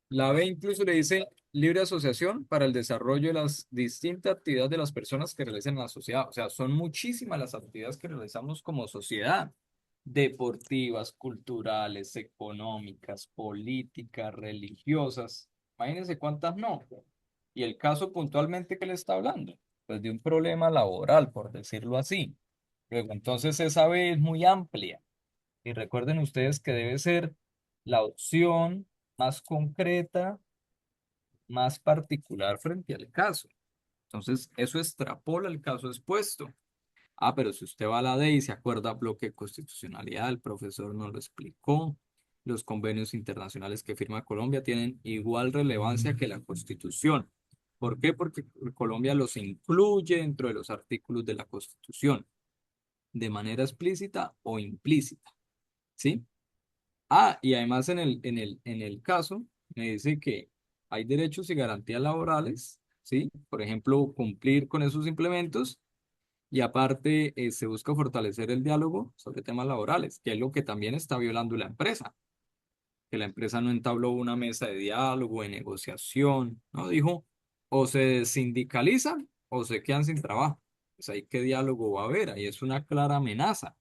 La B incluso le dice libre asociación para el desarrollo de las distintas actividades de las personas que realizan en la sociedad. O sea, son muchísimas las actividades que realizamos como sociedad. Deportivas, culturales, económicas, políticas, religiosas. Imagínense cuántas no. ¿Y el caso puntualmente que le está hablando? Pues de un problema laboral, por decirlo así. Luego, entonces esa B es muy amplia. Y recuerden ustedes que debe ser la opción más concreta, más particular frente al caso. Entonces, eso extrapola el caso expuesto. Ah, pero si usted va a la D y se acuerda bloque de constitucionalidad, el profesor nos lo explicó. Los convenios internacionales que firma Colombia tienen igual relevancia que la Constitución. ¿Por qué? Porque Colombia los incluye dentro de los artículos de la Constitución, de manera explícita o implícita. ¿Sí? Ah, y además en el caso me dice que hay derechos y garantías laborales, ¿sí? Por ejemplo, cumplir con esos implementos y aparte se busca fortalecer el diálogo sobre temas laborales, que es lo que también está violando la empresa, que la empresa no entabló una mesa de diálogo, de negociación, ¿no? Dijo, o se sindicalizan o se quedan sin trabajo. Pues ahí qué diálogo va a haber, ahí es una clara amenaza.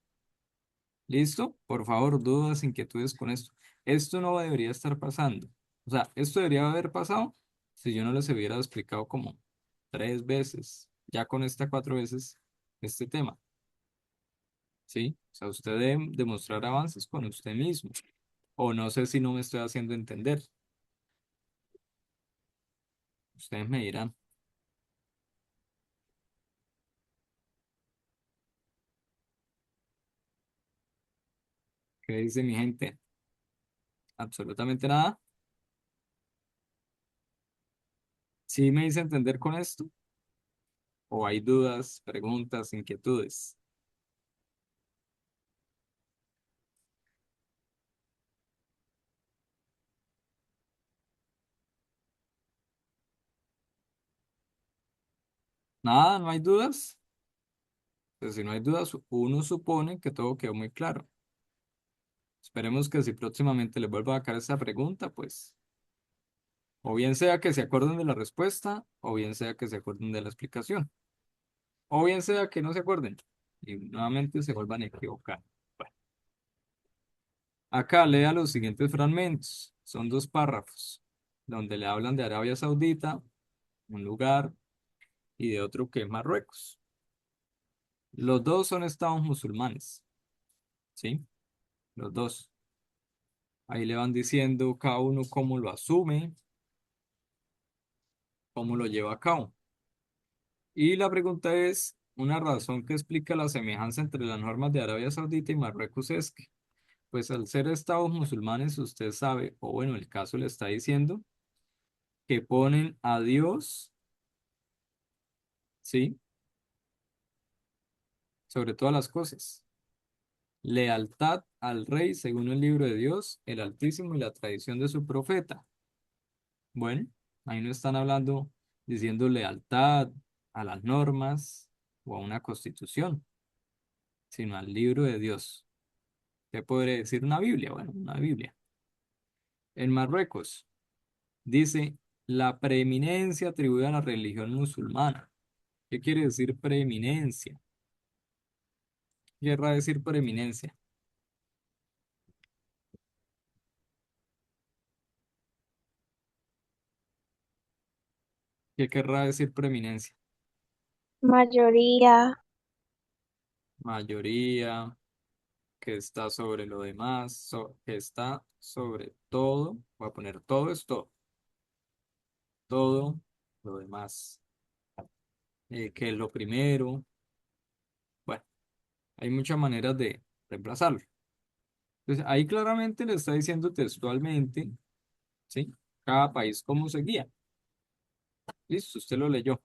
¿Listo? Por favor, dudas, inquietudes con esto. Esto no debería estar pasando. O sea, esto debería haber pasado si yo no les hubiera explicado como 3 veces, ya con esta 4 veces, este tema. ¿Sí? O sea, usted debe demostrar avances con usted mismo. O no sé si no me estoy haciendo entender. Ustedes me dirán, ¿qué dice mi gente? Absolutamente nada. ¿Sí me hice entender con esto? ¿O hay dudas, preguntas, inquietudes? Nada, no hay dudas. Pues si no hay dudas, uno supone que todo quedó muy claro. Esperemos que si próximamente les vuelva a caer esa pregunta, pues, o bien sea que se acuerden de la respuesta, o bien sea que se acuerden de la explicación, o bien sea que no se acuerden y nuevamente se vuelvan a equivocar. Bueno, acá lea los siguientes fragmentos. Son 2 párrafos, donde le hablan de Arabia Saudita, un lugar, y de otro que es Marruecos. Los dos son estados musulmanes, ¿sí? Los dos. Ahí le van diciendo cada uno cómo lo asume, cómo lo lleva a cabo. Y la pregunta es, una razón que explica la semejanza entre las normas de Arabia Saudita y Marruecos es que, pues al ser estados musulmanes, usted sabe, o bueno, el caso le está diciendo, que ponen a Dios, ¿sí? Sobre todas las cosas. Lealtad al rey según el libro de Dios, el Altísimo y la tradición de su profeta. Bueno, ahí no están hablando, diciendo lealtad a las normas o a una constitución, sino al libro de Dios. ¿Qué podría decir una Biblia? Bueno, una Biblia. En Marruecos dice la preeminencia atribuida a la religión musulmana. ¿Qué quiere decir preeminencia? ¿Qué querrá decir preeminencia? ¿Qué querrá decir preeminencia? Mayoría, Mayoría, que está sobre lo demás, que está sobre todo. Voy a poner todo esto, todo lo demás, que es lo primero. Bueno, hay muchas maneras de reemplazarlo. Entonces, ahí claramente le está diciendo textualmente, ¿sí? Cada país cómo se guía. Listo, usted lo leyó.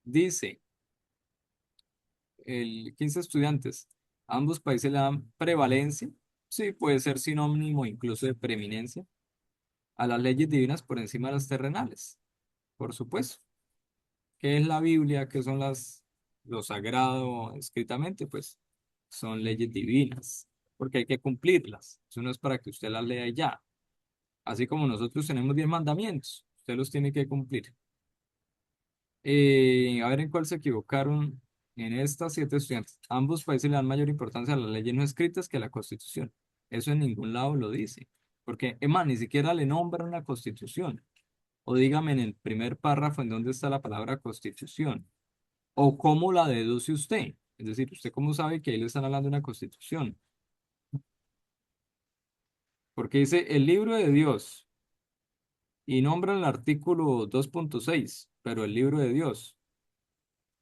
Dice, el 15 estudiantes, ambos países le dan prevalencia, sí, puede ser sinónimo incluso de preeminencia, a las leyes divinas por encima de las terrenales, por supuesto. ¿Qué es la Biblia? ¿Qué son lo sagrado escritamente? Pues son leyes divinas, porque hay que cumplirlas. Eso no es para que usted las lea y ya. Así como nosotros tenemos 10 mandamientos, usted los tiene que cumplir. A ver en cuál se equivocaron en estas 7 estudiantes. Ambos países le dan mayor importancia a las leyes no escritas que a la Constitución. Eso en ningún lado lo dice. Porque, es más, ni siquiera le nombran la Constitución. O dígame en el primer párrafo en dónde está la palabra constitución. O cómo la deduce usted. Es decir, ¿usted cómo sabe que ahí le están hablando de una constitución? Porque dice el libro de Dios y nombra el artículo 2.6, pero el libro de Dios,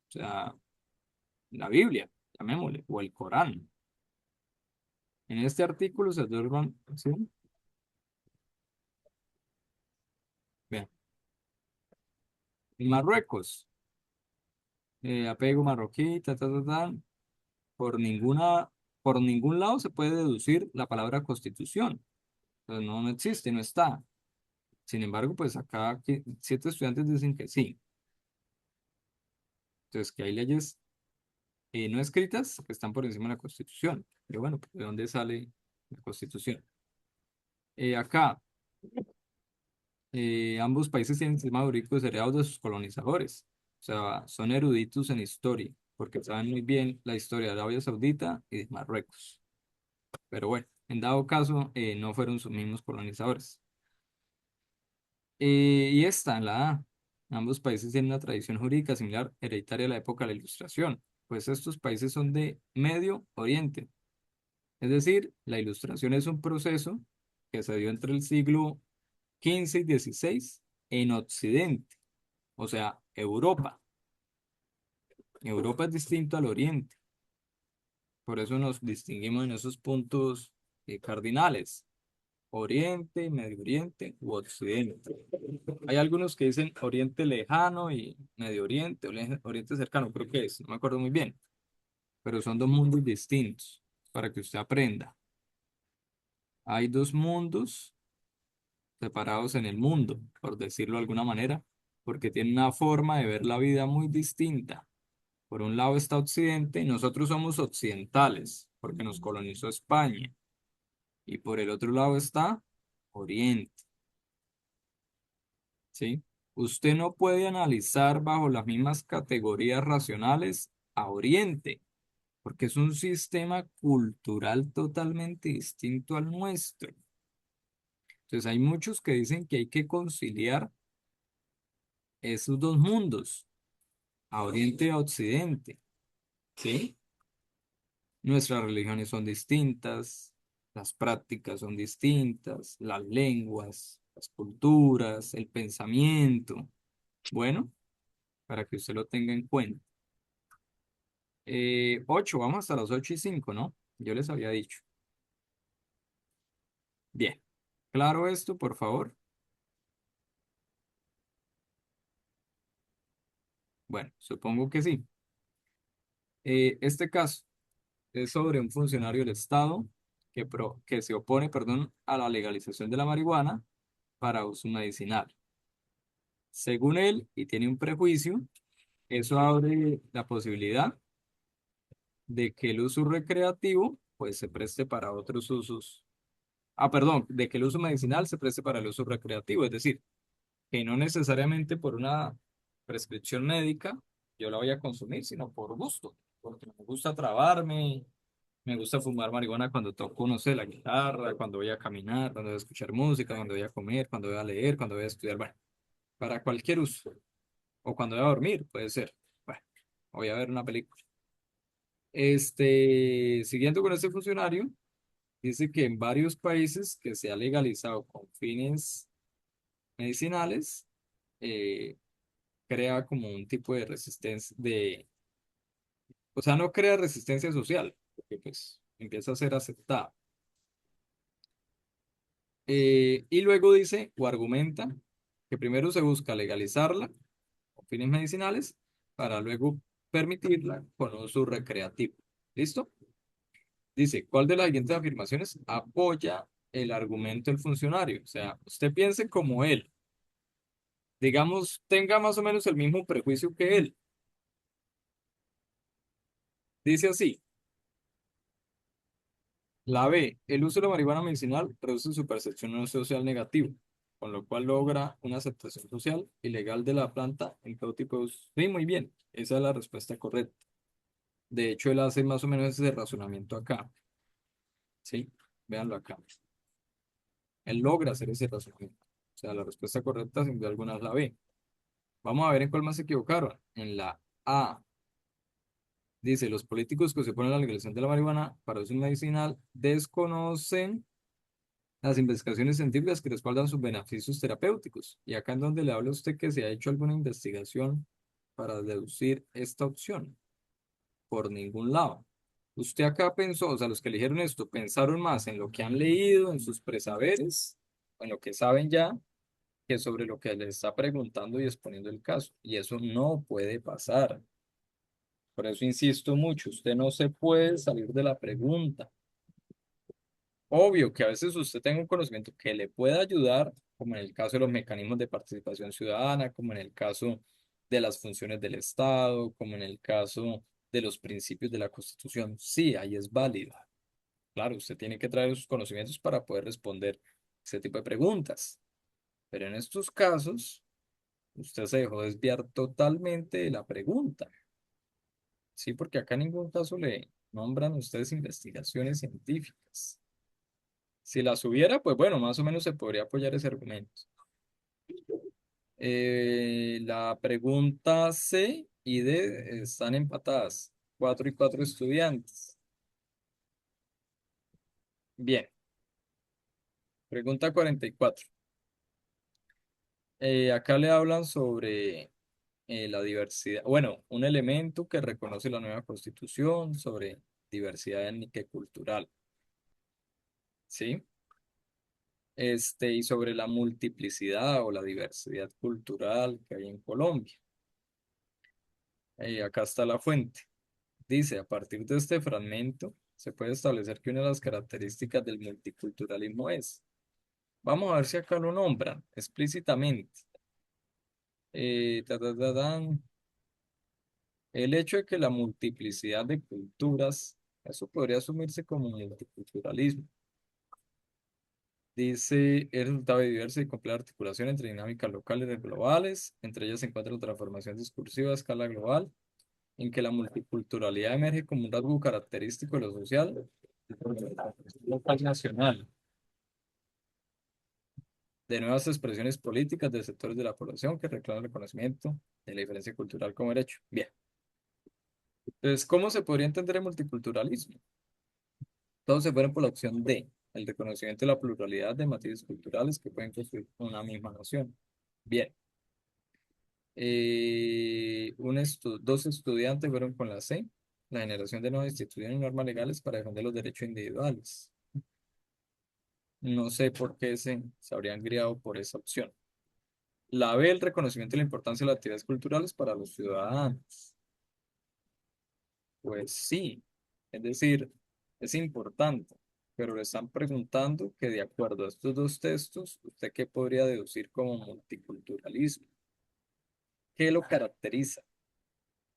o sea, la Biblia, llamémosle, o el Corán. En este artículo se observan, ¿sí? Vean, en Marruecos, apego marroquí, por por ningún lado se puede deducir la palabra constitución. Entonces no, no existe, no está. Sin embargo, pues acá 7 estudiantes dicen que sí. Entonces, que hay leyes no escritas que están por encima de la Constitución. Pero bueno, pues, ¿de dónde sale la Constitución? Acá, ambos países tienen sistemas jurídicos heredados de sus colonizadores. O sea, son eruditos en historia, porque saben muy bien la historia de Arabia Saudita y de Marruecos. Pero bueno, en dado caso, no fueron sus mismos colonizadores. Y esta, en la A. Ambos países tienen una tradición jurídica similar, hereditaria a la época de la Ilustración, pues estos países son de Medio Oriente. Es decir, la Ilustración es un proceso que se dio entre el siglo XV y XVI en Occidente, o sea, Europa. Europa es distinto al Oriente, por eso nos distinguimos en esos puntos cardinales. Oriente, Medio Oriente u Occidente. Hay algunos que dicen Oriente Lejano y Medio Oriente, o Oriente Cercano, creo que es, no me acuerdo muy bien, pero son dos mundos distintos para que usted aprenda. Hay dos mundos separados en el mundo, por decirlo de alguna manera, porque tienen una forma de ver la vida muy distinta. Por un lado está Occidente y nosotros somos occidentales, porque nos colonizó España, y por el otro lado está Oriente. ¿Sí? Usted no puede analizar bajo las mismas categorías racionales a Oriente, porque es un sistema cultural totalmente distinto al nuestro. Entonces hay muchos que dicen que hay que conciliar esos dos mundos, a Oriente y a Occidente, ¿sí? Nuestras religiones son distintas, las prácticas son distintas, las lenguas, las culturas, el pensamiento. Bueno, para que usted lo tenga en cuenta. 8, vamos hasta las 8:05, ¿no? Yo les había dicho. Bien, claro esto, por favor. Bueno, supongo que sí. Este caso es sobre un funcionario del Estado que se opone, perdón, a la legalización de la marihuana para uso medicinal. Según él, y tiene un prejuicio, eso abre la posibilidad de que el uso recreativo pues se preste para otros usos. Ah, perdón, de que el uso medicinal se preste para el uso recreativo, es decir, que no necesariamente por una prescripción médica yo la voy a consumir, sino por gusto, porque me gusta trabarme, me gusta fumar marihuana cuando toco, no sé, la guitarra, cuando voy a caminar, cuando voy a escuchar música, cuando voy a comer, cuando voy a leer, cuando voy a estudiar, bueno, para cualquier uso, o cuando voy a dormir, puede ser, bueno, voy a ver una película. Siguiendo con este funcionario, dice que en varios países que se ha legalizado con fines medicinales, eh, crea como un tipo de resistencia, o sea, no crea resistencia social, porque pues empieza a ser aceptada. Y luego dice o argumenta que primero se busca legalizarla con fines medicinales para luego permitirla con uso recreativo. ¿Listo? Dice, ¿cuál de las siguientes afirmaciones apoya el argumento del funcionario? O sea, usted piense como él, digamos, tenga más o menos el mismo prejuicio que él. Dice así. La B, el uso de la marihuana medicinal reduce su percepción social negativa, con lo cual logra una aceptación social y legal de la planta en todo tipo de uso. Sí, muy bien, esa es la respuesta correcta. De hecho, él hace más o menos ese razonamiento acá, ¿sí? Véanlo acá. Él logra hacer ese razonamiento. sea, la respuesta correcta sin duda alguna es la B. Vamos a ver en cuál más se equivocaron. En la A. Dice, los políticos que se oponen a la legalización de la marihuana para uso medicinal desconocen las investigaciones científicas que respaldan sus beneficios terapéuticos. Y acá en donde le habla a usted que se ha hecho alguna investigación para deducir esta opción. Por ningún lado. Usted acá pensó, o sea, los que eligieron esto, pensaron más en lo que han leído, en sus presaberes, o en lo que saben ya, que sobre lo que les está preguntando y exponiendo el caso. Y eso no puede pasar. Por eso insisto mucho, usted no se puede salir de la pregunta. Obvio que a veces usted tenga un conocimiento que le pueda ayudar, como en el caso de los mecanismos de participación ciudadana, como en el caso de las funciones del Estado, como en el caso de los principios de la Constitución. Sí, ahí es válido. Claro, usted tiene que traer sus conocimientos para poder responder ese tipo de preguntas. Pero en estos casos, usted se dejó desviar totalmente de la pregunta. Sí, porque acá en ningún caso le nombran a ustedes investigaciones científicas. Si las hubiera, pues bueno, más o menos se podría apoyar ese argumento. La pregunta C y D están empatadas. 4 y 4 estudiantes. Bien, pregunta 44. Acá le hablan sobre la diversidad. Bueno, un elemento que reconoce la nueva constitución sobre diversidad étnica y cultural. ¿Sí? Y sobre la multiplicidad o la diversidad cultural que hay en Colombia. Acá está la fuente. Dice, a partir de este fragmento, se puede establecer que una de las características del multiculturalismo es, vamos a ver si acá lo nombran explícitamente. Ta, ta, ta, tan. El hecho de que la multiplicidad de culturas, eso podría asumirse como multiculturalismo. Dice, el resultado de diversa y compleja articulación entre dinámicas locales y globales, entre ellas se encuentra la transformación discursiva a escala global, en que la multiculturalidad emerge como un rasgo característico de lo social local nacional, de nuevas expresiones políticas de sectores de la población que reclaman el reconocimiento de la diferencia cultural como derecho. Bien, entonces, ¿cómo se podría entender el multiculturalismo? Todos se fueron por la opción D, el reconocimiento de la pluralidad de matices culturales que pueden construir una misma nación. Bien, dos estudiantes fueron con la C, la generación de nuevas instituciones y normas legales para defender los derechos individuales. No sé por qué se habrían guiado por esa opción. La B, el reconocimiento de la importancia de las actividades culturales para los ciudadanos. Pues sí, es decir, es importante, pero le están preguntando que de acuerdo a estos dos textos, ¿usted qué podría deducir como multiculturalismo? ¿Qué lo caracteriza?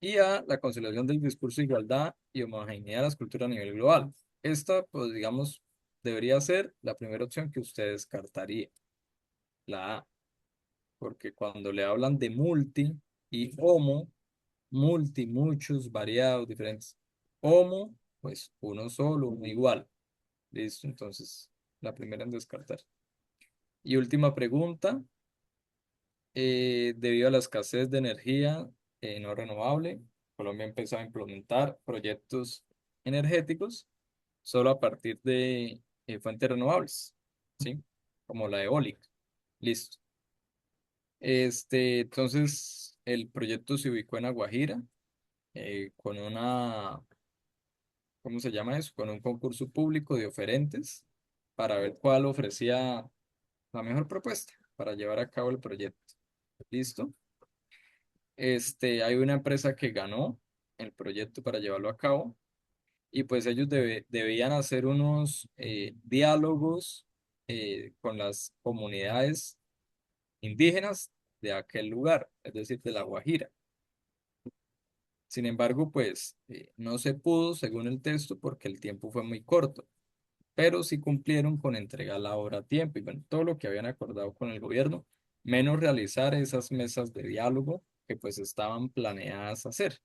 Y A, la conciliación del discurso de igualdad y homogeneidad de las culturas a nivel global. Esta, pues digamos, debería ser la primera opción que usted descartaría, la A, porque cuando le hablan de multi y homo, multi, muchos, variados, diferentes. Homo, pues uno solo, uno igual. Listo, entonces la primera en descartar. Y última pregunta, debido a la escasez de energía no renovable, Colombia empezó a implementar proyectos energéticos solo a partir de fuentes renovables, ¿sí? Como la eólica. Listo. Entonces, el proyecto se ubicó en La Guajira con una, ¿cómo se llama eso? Con un concurso público de oferentes para ver cuál ofrecía la mejor propuesta para llevar a cabo el proyecto. ¿Listo? Hay una empresa que ganó el proyecto para llevarlo a cabo y pues ellos debían hacer unos diálogos con las comunidades indígenas de aquel lugar, es decir, de La Guajira. Sin embargo, pues no se pudo según el texto porque el tiempo fue muy corto, pero sí cumplieron con entregar la obra a tiempo y bueno, todo lo que habían acordado con el gobierno, menos realizar esas mesas de diálogo que pues estaban planeadas hacer.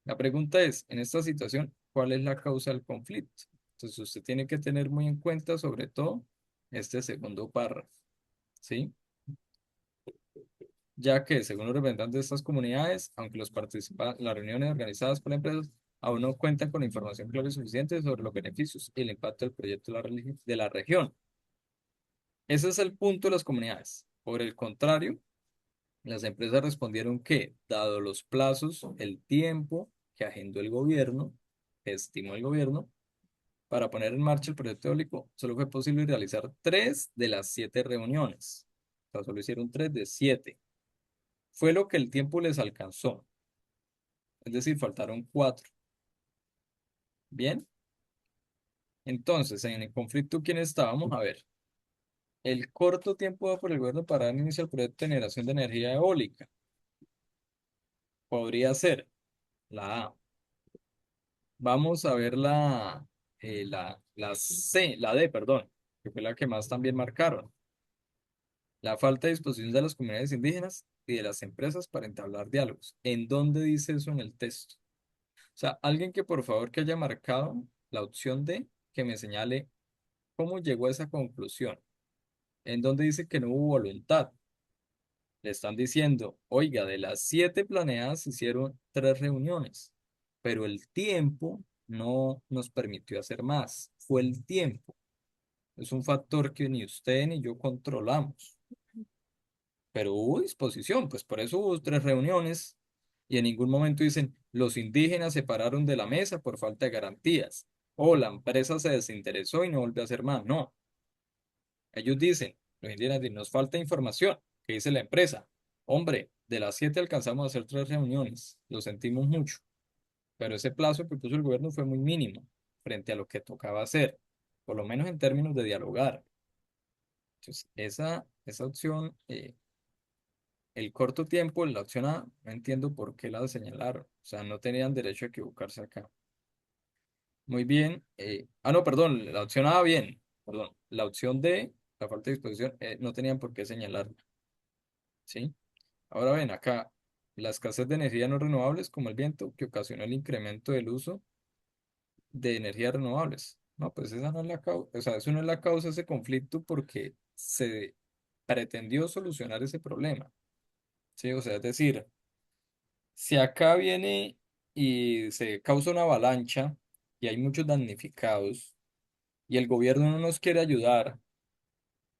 La pregunta es, en esta situación, ¿cuál es la causa del conflicto? Entonces usted tiene que tener muy en cuenta sobre todo este segundo párrafo. ¿sí? Ya que, según los representantes de estas comunidades, aunque las reuniones organizadas por la empresa aún no cuentan con información clara y suficiente sobre los beneficios y el impacto del proyecto de la región. Ese es el punto de las comunidades. Por el contrario, las empresas respondieron que, dado los plazos, el tiempo que agendó el gobierno, que estimó el gobierno, para poner en marcha el proyecto eólico, solo fue posible realizar 3 de las 7 reuniones. O sea, solo hicieron 3 de 7. Fue lo que el tiempo les alcanzó. Es decir, faltaron 4. Bien, entonces, en el conflicto, ¿quién estábamos? A ver, el corto tiempo dado por el gobierno para dar inicio al proyecto de generación de energía eólica podría ser la A. Vamos a ver la C, la D, perdón, que fue la que más también marcaron. La falta de disposición de las comunidades indígenas y de las empresas para entablar diálogos. ¿En dónde dice eso en el texto? O sea, alguien que por favor que haya marcado la opción D, que me señale cómo llegó a esa conclusión. ¿En dónde dice que no hubo voluntad? Le están diciendo, oiga, de las 7 planeadas se hicieron 3 reuniones, pero el tiempo no nos permitió hacer más. Fue el tiempo. Es un factor que ni usted ni yo controlamos. Pero hubo disposición, pues por eso hubo 3 reuniones y en ningún momento dicen, los indígenas se pararon de la mesa por falta de garantías o la empresa se desinteresó y no volvió a hacer más. No, ellos dicen, los indígenas dicen, nos falta información. ¿Qué dice la empresa? Hombre, de las 7 alcanzamos a hacer 3 reuniones, lo sentimos mucho, pero ese plazo que puso el gobierno fue muy mínimo frente a lo que tocaba hacer, por lo menos en términos de dialogar. Entonces, esa opción, el corto tiempo, la opción A, no entiendo por qué la señalaron. O sea, no tenían derecho a equivocarse acá. Muy bien. No, perdón, la opción A, bien. Perdón. La opción D, la falta de disposición, no tenían por qué señalarla. ¿Sí? Ahora ven acá, la escasez de energía no renovables, como el viento, que ocasionó el incremento del uso de energías renovables. No, pues esa no es la causa, o sea, eso no es la causa de ese conflicto porque se pretendió solucionar ese problema. ¿Sí? O sea, es decir, si acá viene y se causa una avalancha y hay muchos damnificados y el gobierno no nos quiere ayudar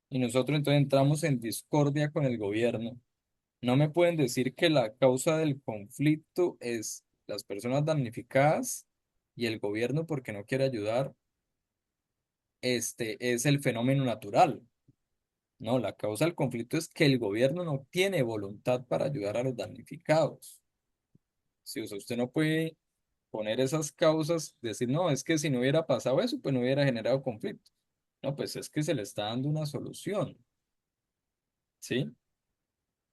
y nosotros entonces entramos en discordia con el gobierno, no me pueden decir que la causa del conflicto es las personas damnificadas y el gobierno porque no quiere ayudar, es el fenómeno natural. No, la causa del conflicto es que el gobierno no tiene voluntad para ayudar a los damnificados. Si usted no puede poner esas causas, decir, no, es que si no hubiera pasado eso, pues no hubiera generado conflicto. No, pues es que se le está dando una solución, ¿sí?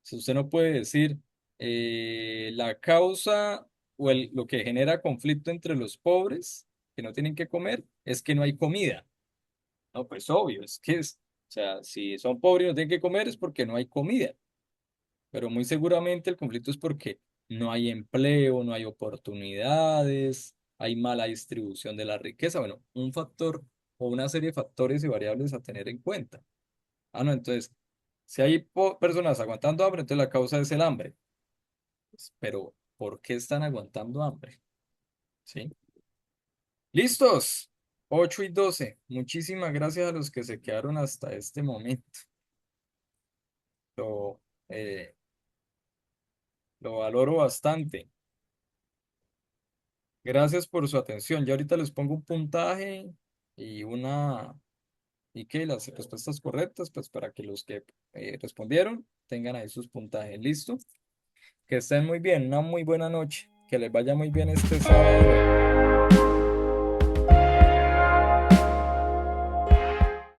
Si usted no puede decir, la causa o lo que genera conflicto entre los pobres que no tienen que comer es que no hay comida. No, pues obvio, o sea, si son pobres y no tienen que comer es porque no hay comida. Pero muy seguramente el conflicto es porque no hay empleo, no hay oportunidades, hay mala distribución de la riqueza. Bueno, un factor o una serie de factores y variables a tener en cuenta. No, entonces, si hay personas aguantando hambre, entonces la causa es el hambre. Pues, pero, ¿por qué están aguantando hambre? ¿Sí? ¿Listos? 8:12. Muchísimas gracias a los que se quedaron hasta este momento. Lo, eh, lo valoro bastante. Gracias por su atención. Ya ahorita les pongo un puntaje y que las respuestas correctas, pues para que los que respondieron tengan ahí sus puntajes. ¿Listo? Que estén muy bien, una muy buena noche. Que les vaya muy bien este sábado.